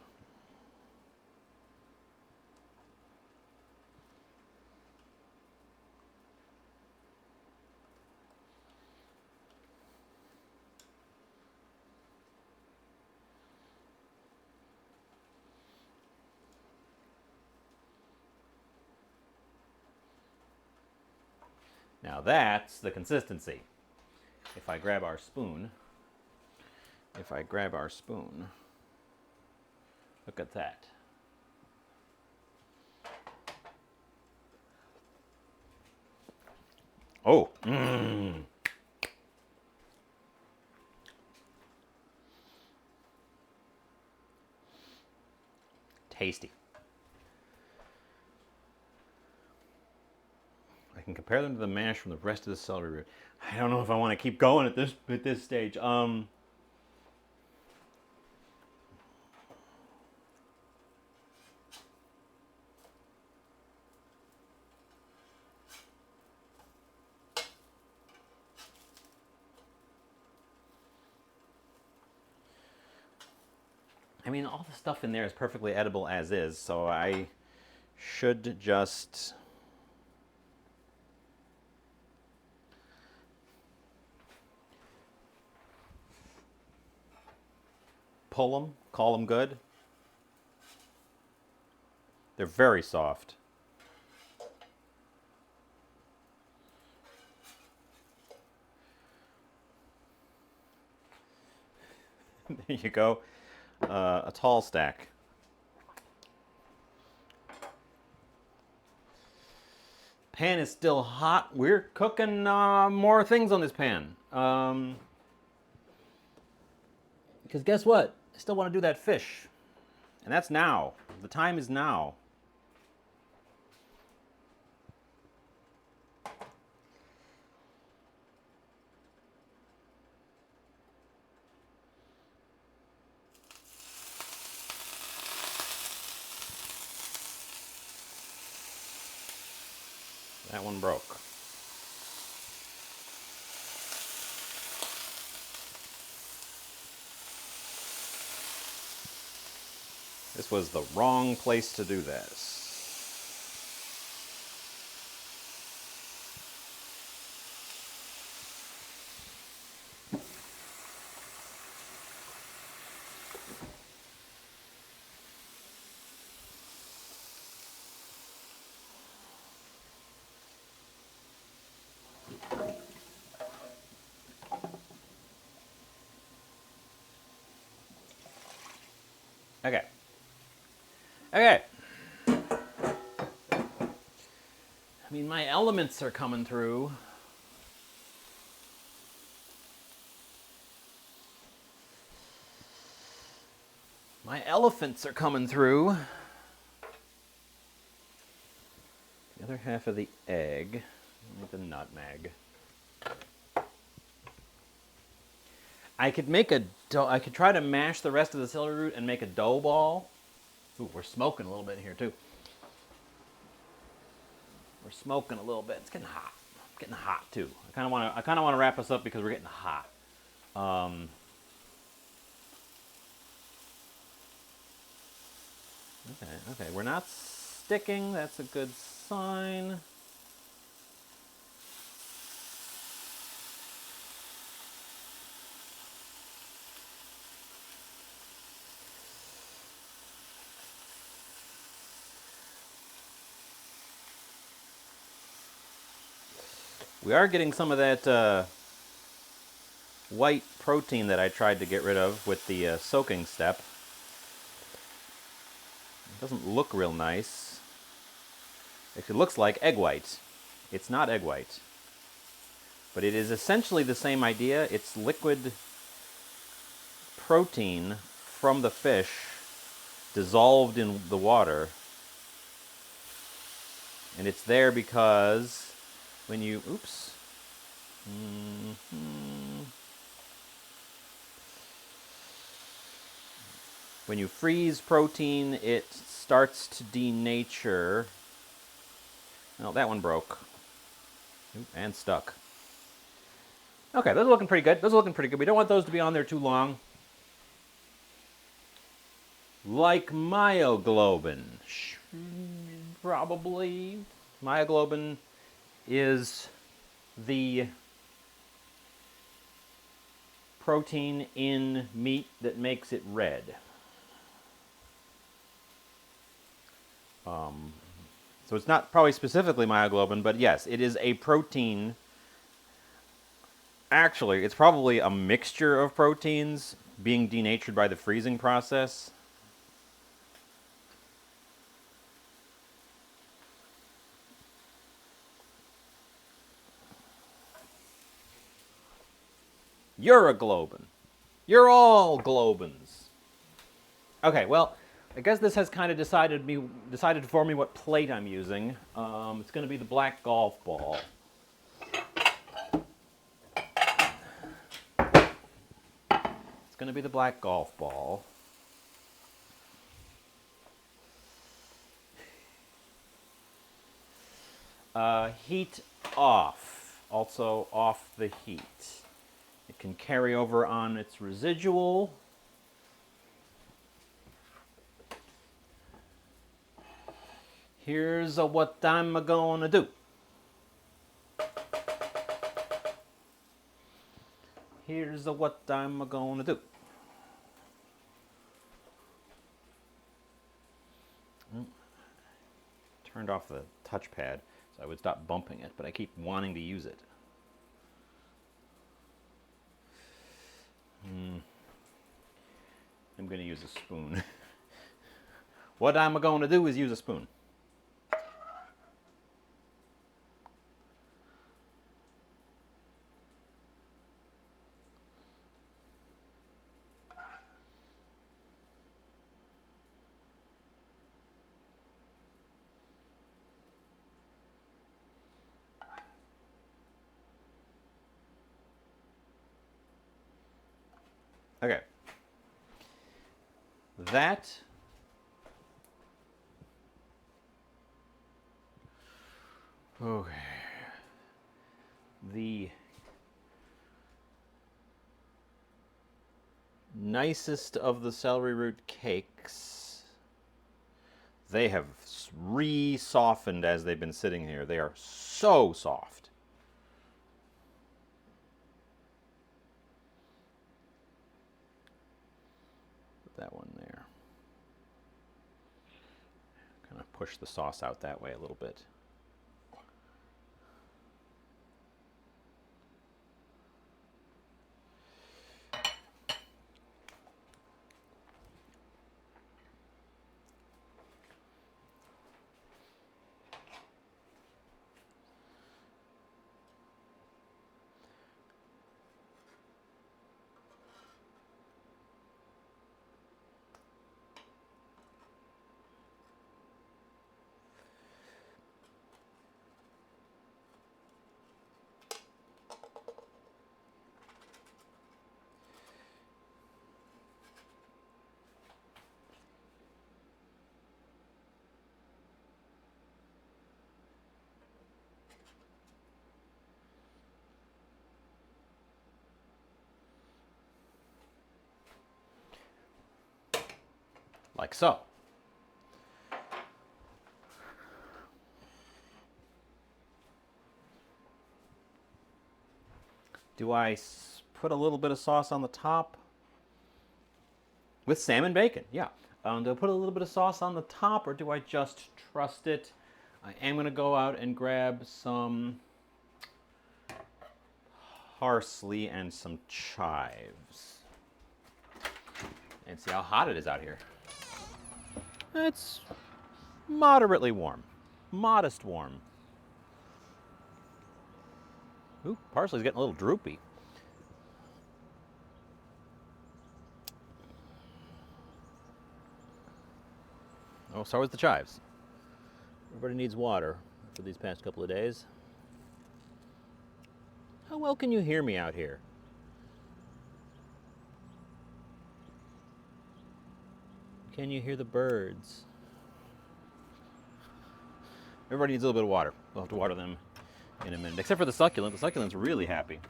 Now that's the consistency. If I grab our spoon, look at that. Oh, tasty. I can compare them to the mash from the rest of the celery root. I don't know if I want to keep going at this stage. I mean, all the stuff in there is perfectly edible as is, so I should just pull them, call them good. They're very soft. There you go. A tall stack. Pan is still hot. We're cooking more things on this pan. Because guess what? I still want to do that fish. And that's now. The time is now. That one broke. This was the wrong place to do this. Okay. Okay. I mean, my elements are coming through. My elephants are coming through. The other half of the egg, with the nutmeg. I could make a dough. I could try to mash the rest of the celery root and make a dough ball. Ooh, we're smoking a little bit here too. We're smoking a little bit. It's getting hot. It's getting hot too. I kind of want to wrap us up because we're getting hot. Okay. We're not sticking. That's a good sign. We are getting some of that white protein that I tried to get rid of with the soaking step. It doesn't look real nice. It looks like egg white. It's not egg white. But it is essentially the same idea. It's liquid protein from the fish dissolved in the water. And it's there because when you, oops. When you freeze protein, it starts to denature. No, that one broke. And stuck. Okay, those are looking pretty good. We don't want those to be on there too long. Like myoglobin. Probably. Myoglobin is the protein in meat that makes it red. So it's not probably specifically myoglobin, but yes, it is a protein. Actually, it's probably a mixture of proteins being denatured by the freezing process. You're a globin. You're all globins. Okay, well, I guess this has kind of decided for me what plate I'm using. It's going to be the black golf ball. It's going to be the black golf ball. Heat off. Also off the heat. It can carry over on its residual. Here's what I'm gonna do. Here's what I'm gonna do. Turned off the touchpad so I would stop bumping it, but I keep wanting to use it. I'm gonna use a spoon. What I'm gonna do is use a spoon. Okay. That okay. The nicest of the celery root cakes. They have re-softened as they've been sitting here. They are so soft. Put that one there. Kind of push the sauce out that way a little bit. Like so. Do I put a little bit of sauce on the top? With salmon bacon, yeah. Do I put a little bit of sauce on the top, or do I just trust it? I am going to go out and grab some parsley and some chives. And see how hot it is out here. It's moderately warm. Modest warm. Ooh, parsley's getting a little droopy. Oh, so is the chives. Everybody needs water for these past couple of days. How well can you hear me out here? Can you hear the birds? Everybody needs a little bit of water. We'll have to water them in a minute. Except for the succulent. The succulent's really happy.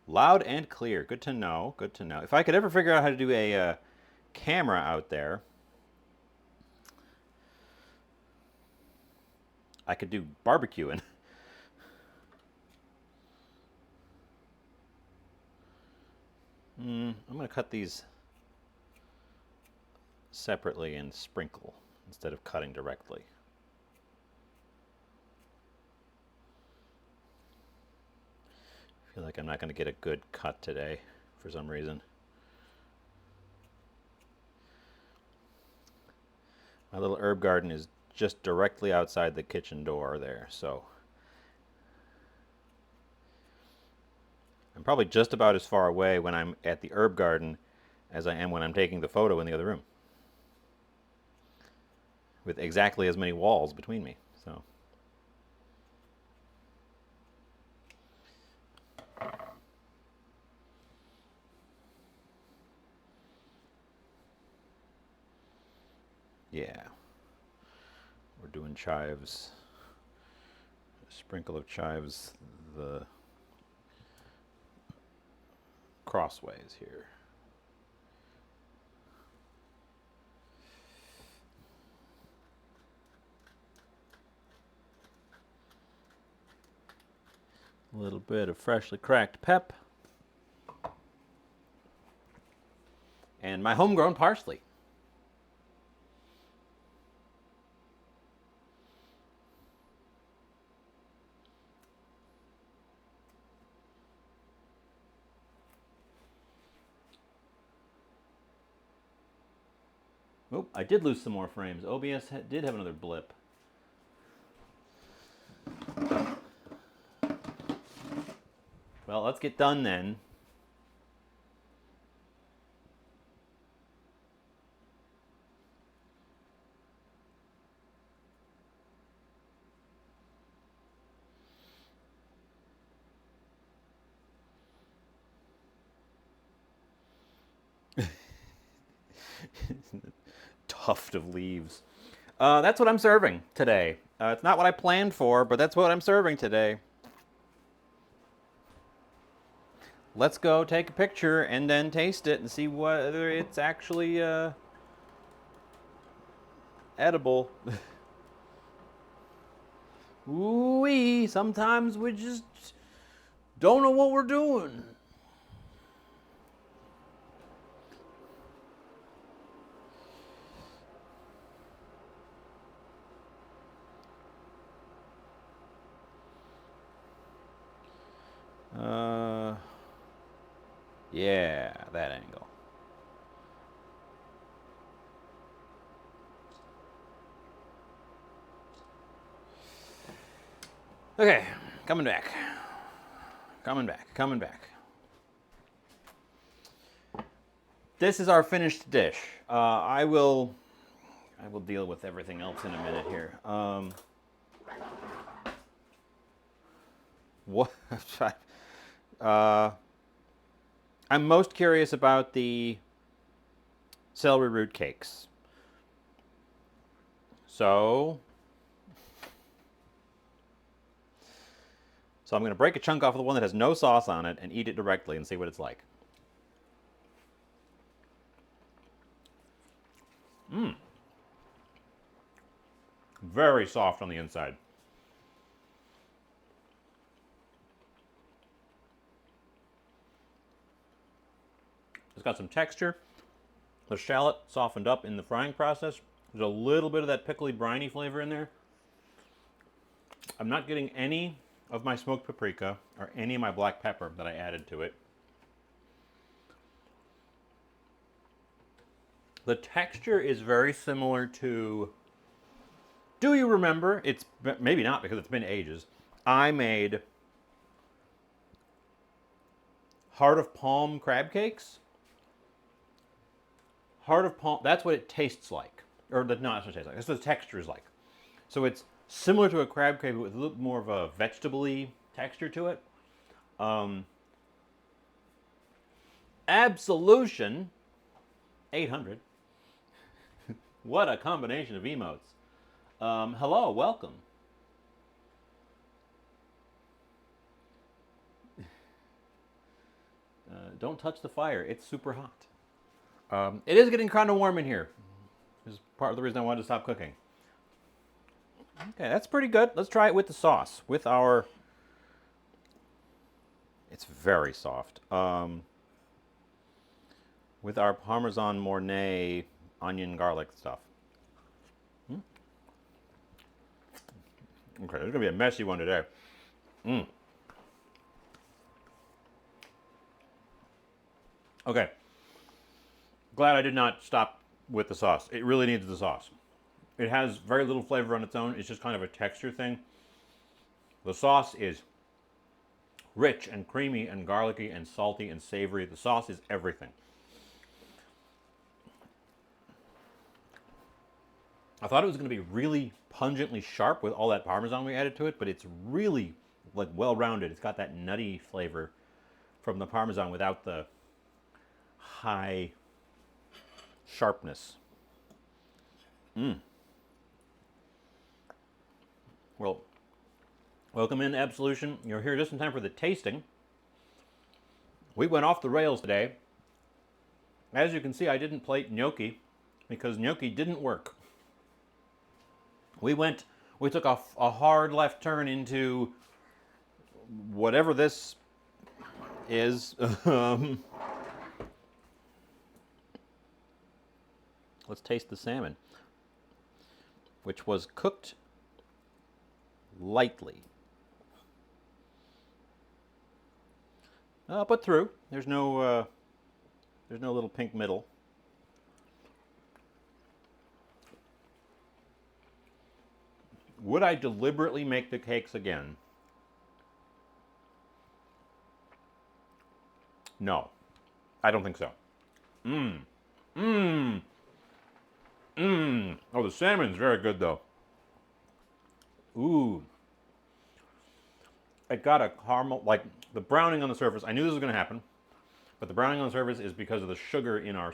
Loud and clear. Good to know. Good to know. If I could ever figure out how to do a camera out there, I could do barbecuing. I'm going to cut these separately and sprinkle instead of cutting directly. I feel like I'm not going to get a good cut today for some reason. My little herb garden is just directly outside the kitchen door there, so I'm probably just about as far away when I'm at the herb garden as I am when I'm taking the photo in the other room, with exactly as many walls between me. So, yeah, we're doing chives, a sprinkle of chives the crossways here. A little bit of freshly cracked pep. And my homegrown parsley. Oh, I did lose some more frames. OBS did have another blip. Well, let's get done then. Tuft of leaves. That's what I'm serving today. It's not what I planned for, but that's what I'm serving today. Let's go take a picture and then taste it and see whether it's actually edible. Ooh-wee, sometimes we just don't know what we're doing. Yeah, that angle. Okay, coming back. Coming back, coming back. This is our finished dish. I will deal with everything else in a minute here. What? I'm most curious about the celery root cakes. So I'm going to break a chunk off of the one that has no sauce on it and eat it directly and see what it's like. Mmm. Very soft on the inside. It's got some texture. The shallot softened up in the frying process. There's a little bit of that pickly, briny flavor in there. I'm not getting any of my smoked paprika or any of my black pepper that I added to it. The texture is very similar to, do you remember? It's maybe not because it's been ages. I made heart of palm crab cakes. Heart of palm, that's what it tastes like. Or no, that's what it tastes like. That's what the texture is like. So it's similar to a crab cake, but with a little more of a vegetable-y texture to it. Absolution 800. What a combination of emotes. Hello, welcome. Don't touch the fire, it's super hot. It is getting kind of warm in here. This is part of the reason I wanted to stop cooking. Okay, that's pretty good. Let's try it with the sauce. With our... It's very soft. With our Parmesan Mornay onion garlic stuff. Okay, this is going to be a messy one today. Okay. Glad I did not stop with the sauce. It really needs the sauce. It has very little flavor on its own. It's just kind of a texture thing. The sauce is Rich and creamy and garlicky and salty and savory. The sauce is everything. I thought it was going to be really pungently sharp with all that Parmesan we added to it, but it's really like well-rounded. It's got that nutty flavor from the Parmesan without the high sharpness. Well, welcome in, Absolution. You're here just in time for the tasting. We went off the rails today. As you can see, I didn't plate gnocchi because gnocchi didn't work. We took a hard left turn into whatever this is. Let's taste the salmon, which was cooked lightly. But through. There's no little pink middle. Would I deliberately make the cakes again? No, I don't think so. Oh, the salmon's very good though. Ooh. It got a caramel, like the browning on the surface. I knew this was going to happen, but the browning on the surface is because of the sugar in our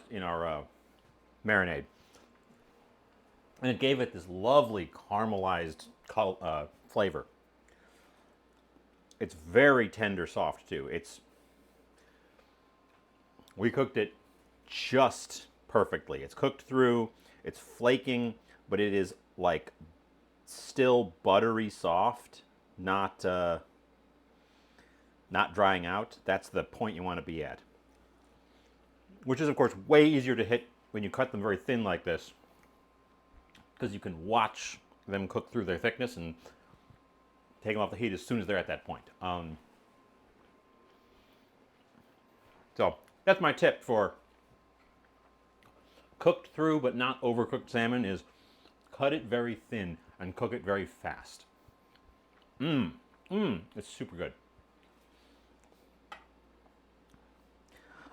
marinade. And it gave it this lovely caramelized flavor. It's very tender soft too. We cooked it just perfectly. It's cooked through, it's flaking, but it is like still buttery soft, not drying out. That's the point you want to be at. Which is of course way easier to hit when you cut them very thin like this, because you can watch them cook through their thickness and take them off the heat as soon as they're at that point. So that's my tip for cooked through but not overcooked salmon: is cut it very thin and cook it very fast. It's super good.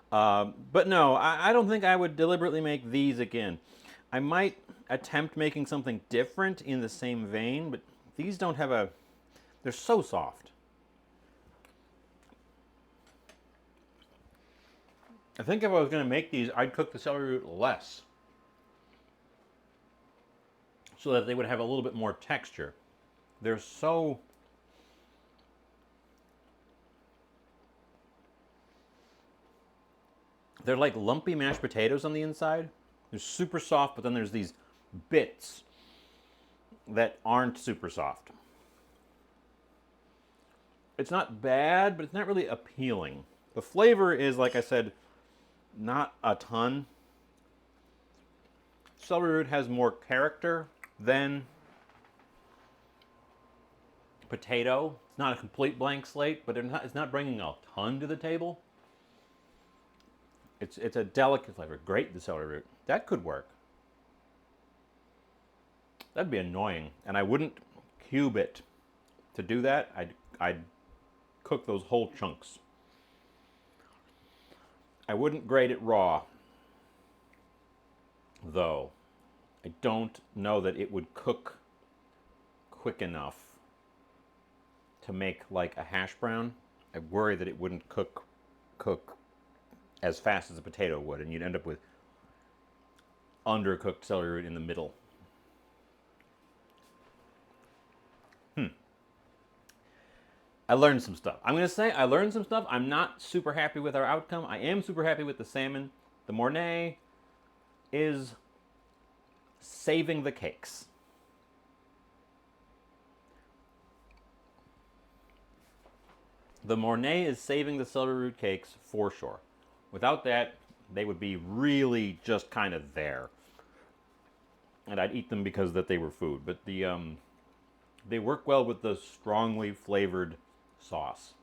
But no, I don't think I would deliberately make these again. I might attempt making something different in the same vein, but these don't have a... They're so soft. I think if I was going to make these, I'd cook the celery root less, so that they would have a little bit more texture. They're so... They're like lumpy mashed potatoes on the inside. They're super soft, but then there's these bits that aren't super soft. It's not bad, but it's not really appealing. The flavor is, like I said, not a ton. Celery root has more character than potato. It's not a complete blank slate, but it's not bringing a ton to the table. It's a delicate flavor. Great, the celery root. That could work. That'd be annoying, and I wouldn't cube it. To do that, I'd cook those whole chunks. I wouldn't grate it raw, though. I don't know that it would cook quick enough to make like a hash brown. I worry that it wouldn't cook as fast as a potato would, and you'd end up with undercooked celery root in the middle. I learned some stuff. I'm going to say I learned some stuff. I'm not super happy with our outcome. I am super happy with the salmon. The Mornay is saving the cakes. The Mornay is saving the celery root cakes for sure. Without that, they would be really just kind of there. And I'd eat them because that they were food. But they work well with the strongly flavored sauce.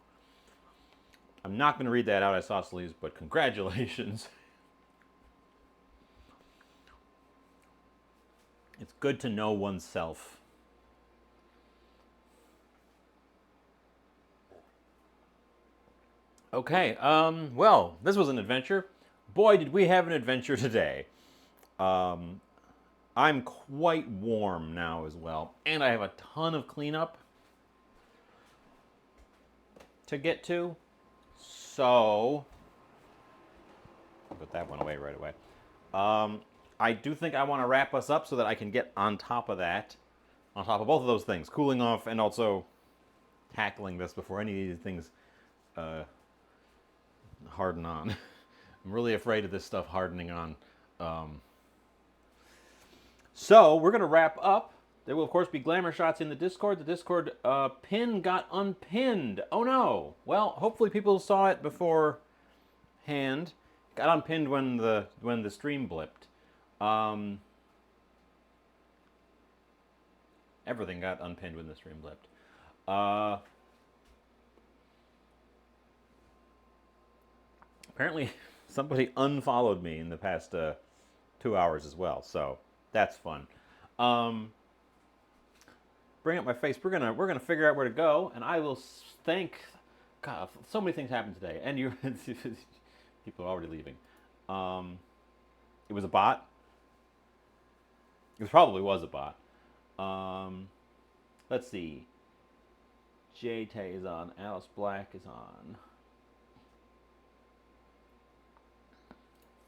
I'm not going to read that out, isosceles, but congratulations. It's good to know oneself. Okay, well, this was an adventure. Boy, did we have an adventure today. Um, I'm quite warm now as well, and I have a ton of cleanup to get to. So, I'll put that one away right away. Um, I do think I want to wrap us up so that I can get on top of that, on top of both of those things, cooling off and also tackling this before any of these things uh, harden on. I'm really afraid of this stuff hardening on. Um, so we're going to wrap up. There will, of course, be glamour shots in the Discord. The Discord pin got unpinned. Oh, no. Well, hopefully people saw it beforehand. Got unpinned when the stream blipped. Everything got unpinned when the stream blipped. Apparently, somebody unfollowed me in the past 2 hours as well, so that's fun. Bring up my face. We're gonna figure out where to go, and I will thank. God, so many things happened today, and you people are already leaving. It was a bot. It probably was a bot. Let's see. J Tay is on. Alice Black is on.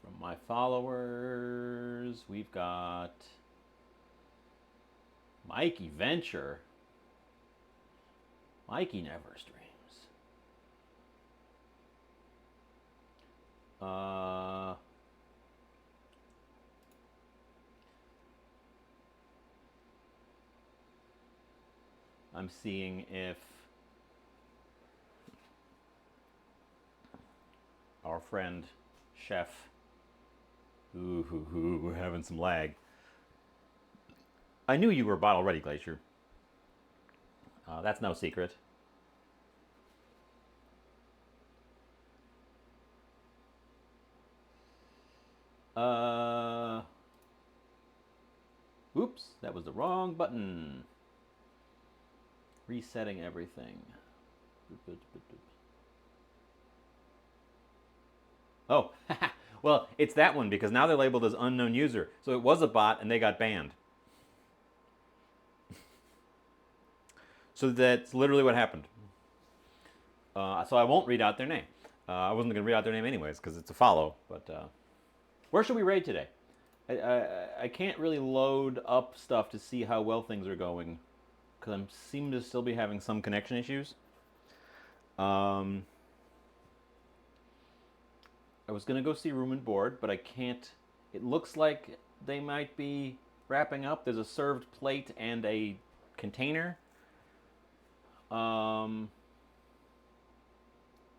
From my followers, we've got Mikey Venture. Mikey never streams. I'm seeing if our friend Chef, we're having some lag. I knew you were a bot already, Glacier. That's no secret. Oops, that was the wrong button. Resetting everything. Oh, well, it's that one because now they're labeled as unknown user. So it was a bot and they got banned. So that's literally what happened. So I won't read out their name. I wasn't going to read out their name anyways because it's a follow. But where should we raid today? I can't really load up stuff to see how well things are going because I seem to still be having some connection issues. I was going to go see Room and Board, but I can't. It looks like they might be wrapping up. There's a served plate and a container. Dinner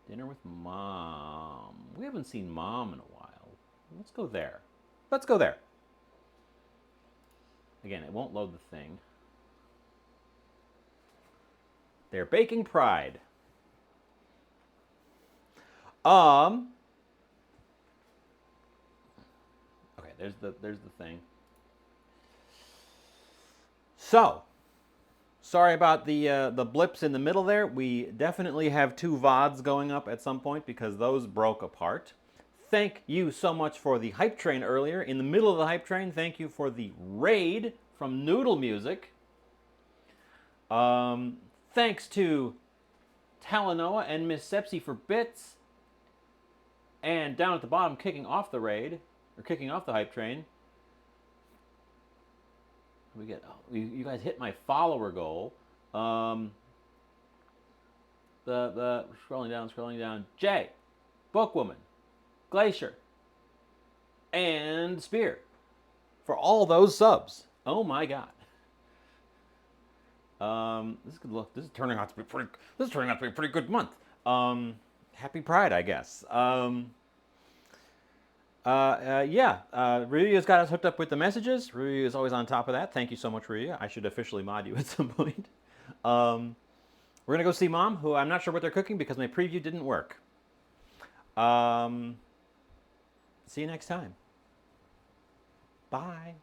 with Mom. We haven't seen Mom in a while. Let's go there. Let's go there. Again, it won't load the thing. They're baking pride. Okay, there's the thing. So, sorry about the blips in the middle there. We definitely have 2 VODs going up at some point because those broke apart. Thank you so much for the hype train earlier. In the middle of the hype train, thank you for the raid from Noodle Music. Thanks to Talanoa and Miss Sepsi for bits. And down at the bottom, kicking off the raid, or kicking off the hype train, we get. Oh, you guys hit my follower goal. The scrolling down. Jay, Bookwoman, Glacier, and Spear for all those subs. Oh my god. This is good. Look, this is turning out to be pretty. This is turning out to be a pretty good month. Happy Pride, I guess. Ryuya's got us hooked up with the messages. Ryuya is always on top of that. Thank you so much, Ryuya. I should officially mod you at some point. We're gonna go see Mom, who I'm not sure what they're cooking because my preview didn't work. See you next time. Bye.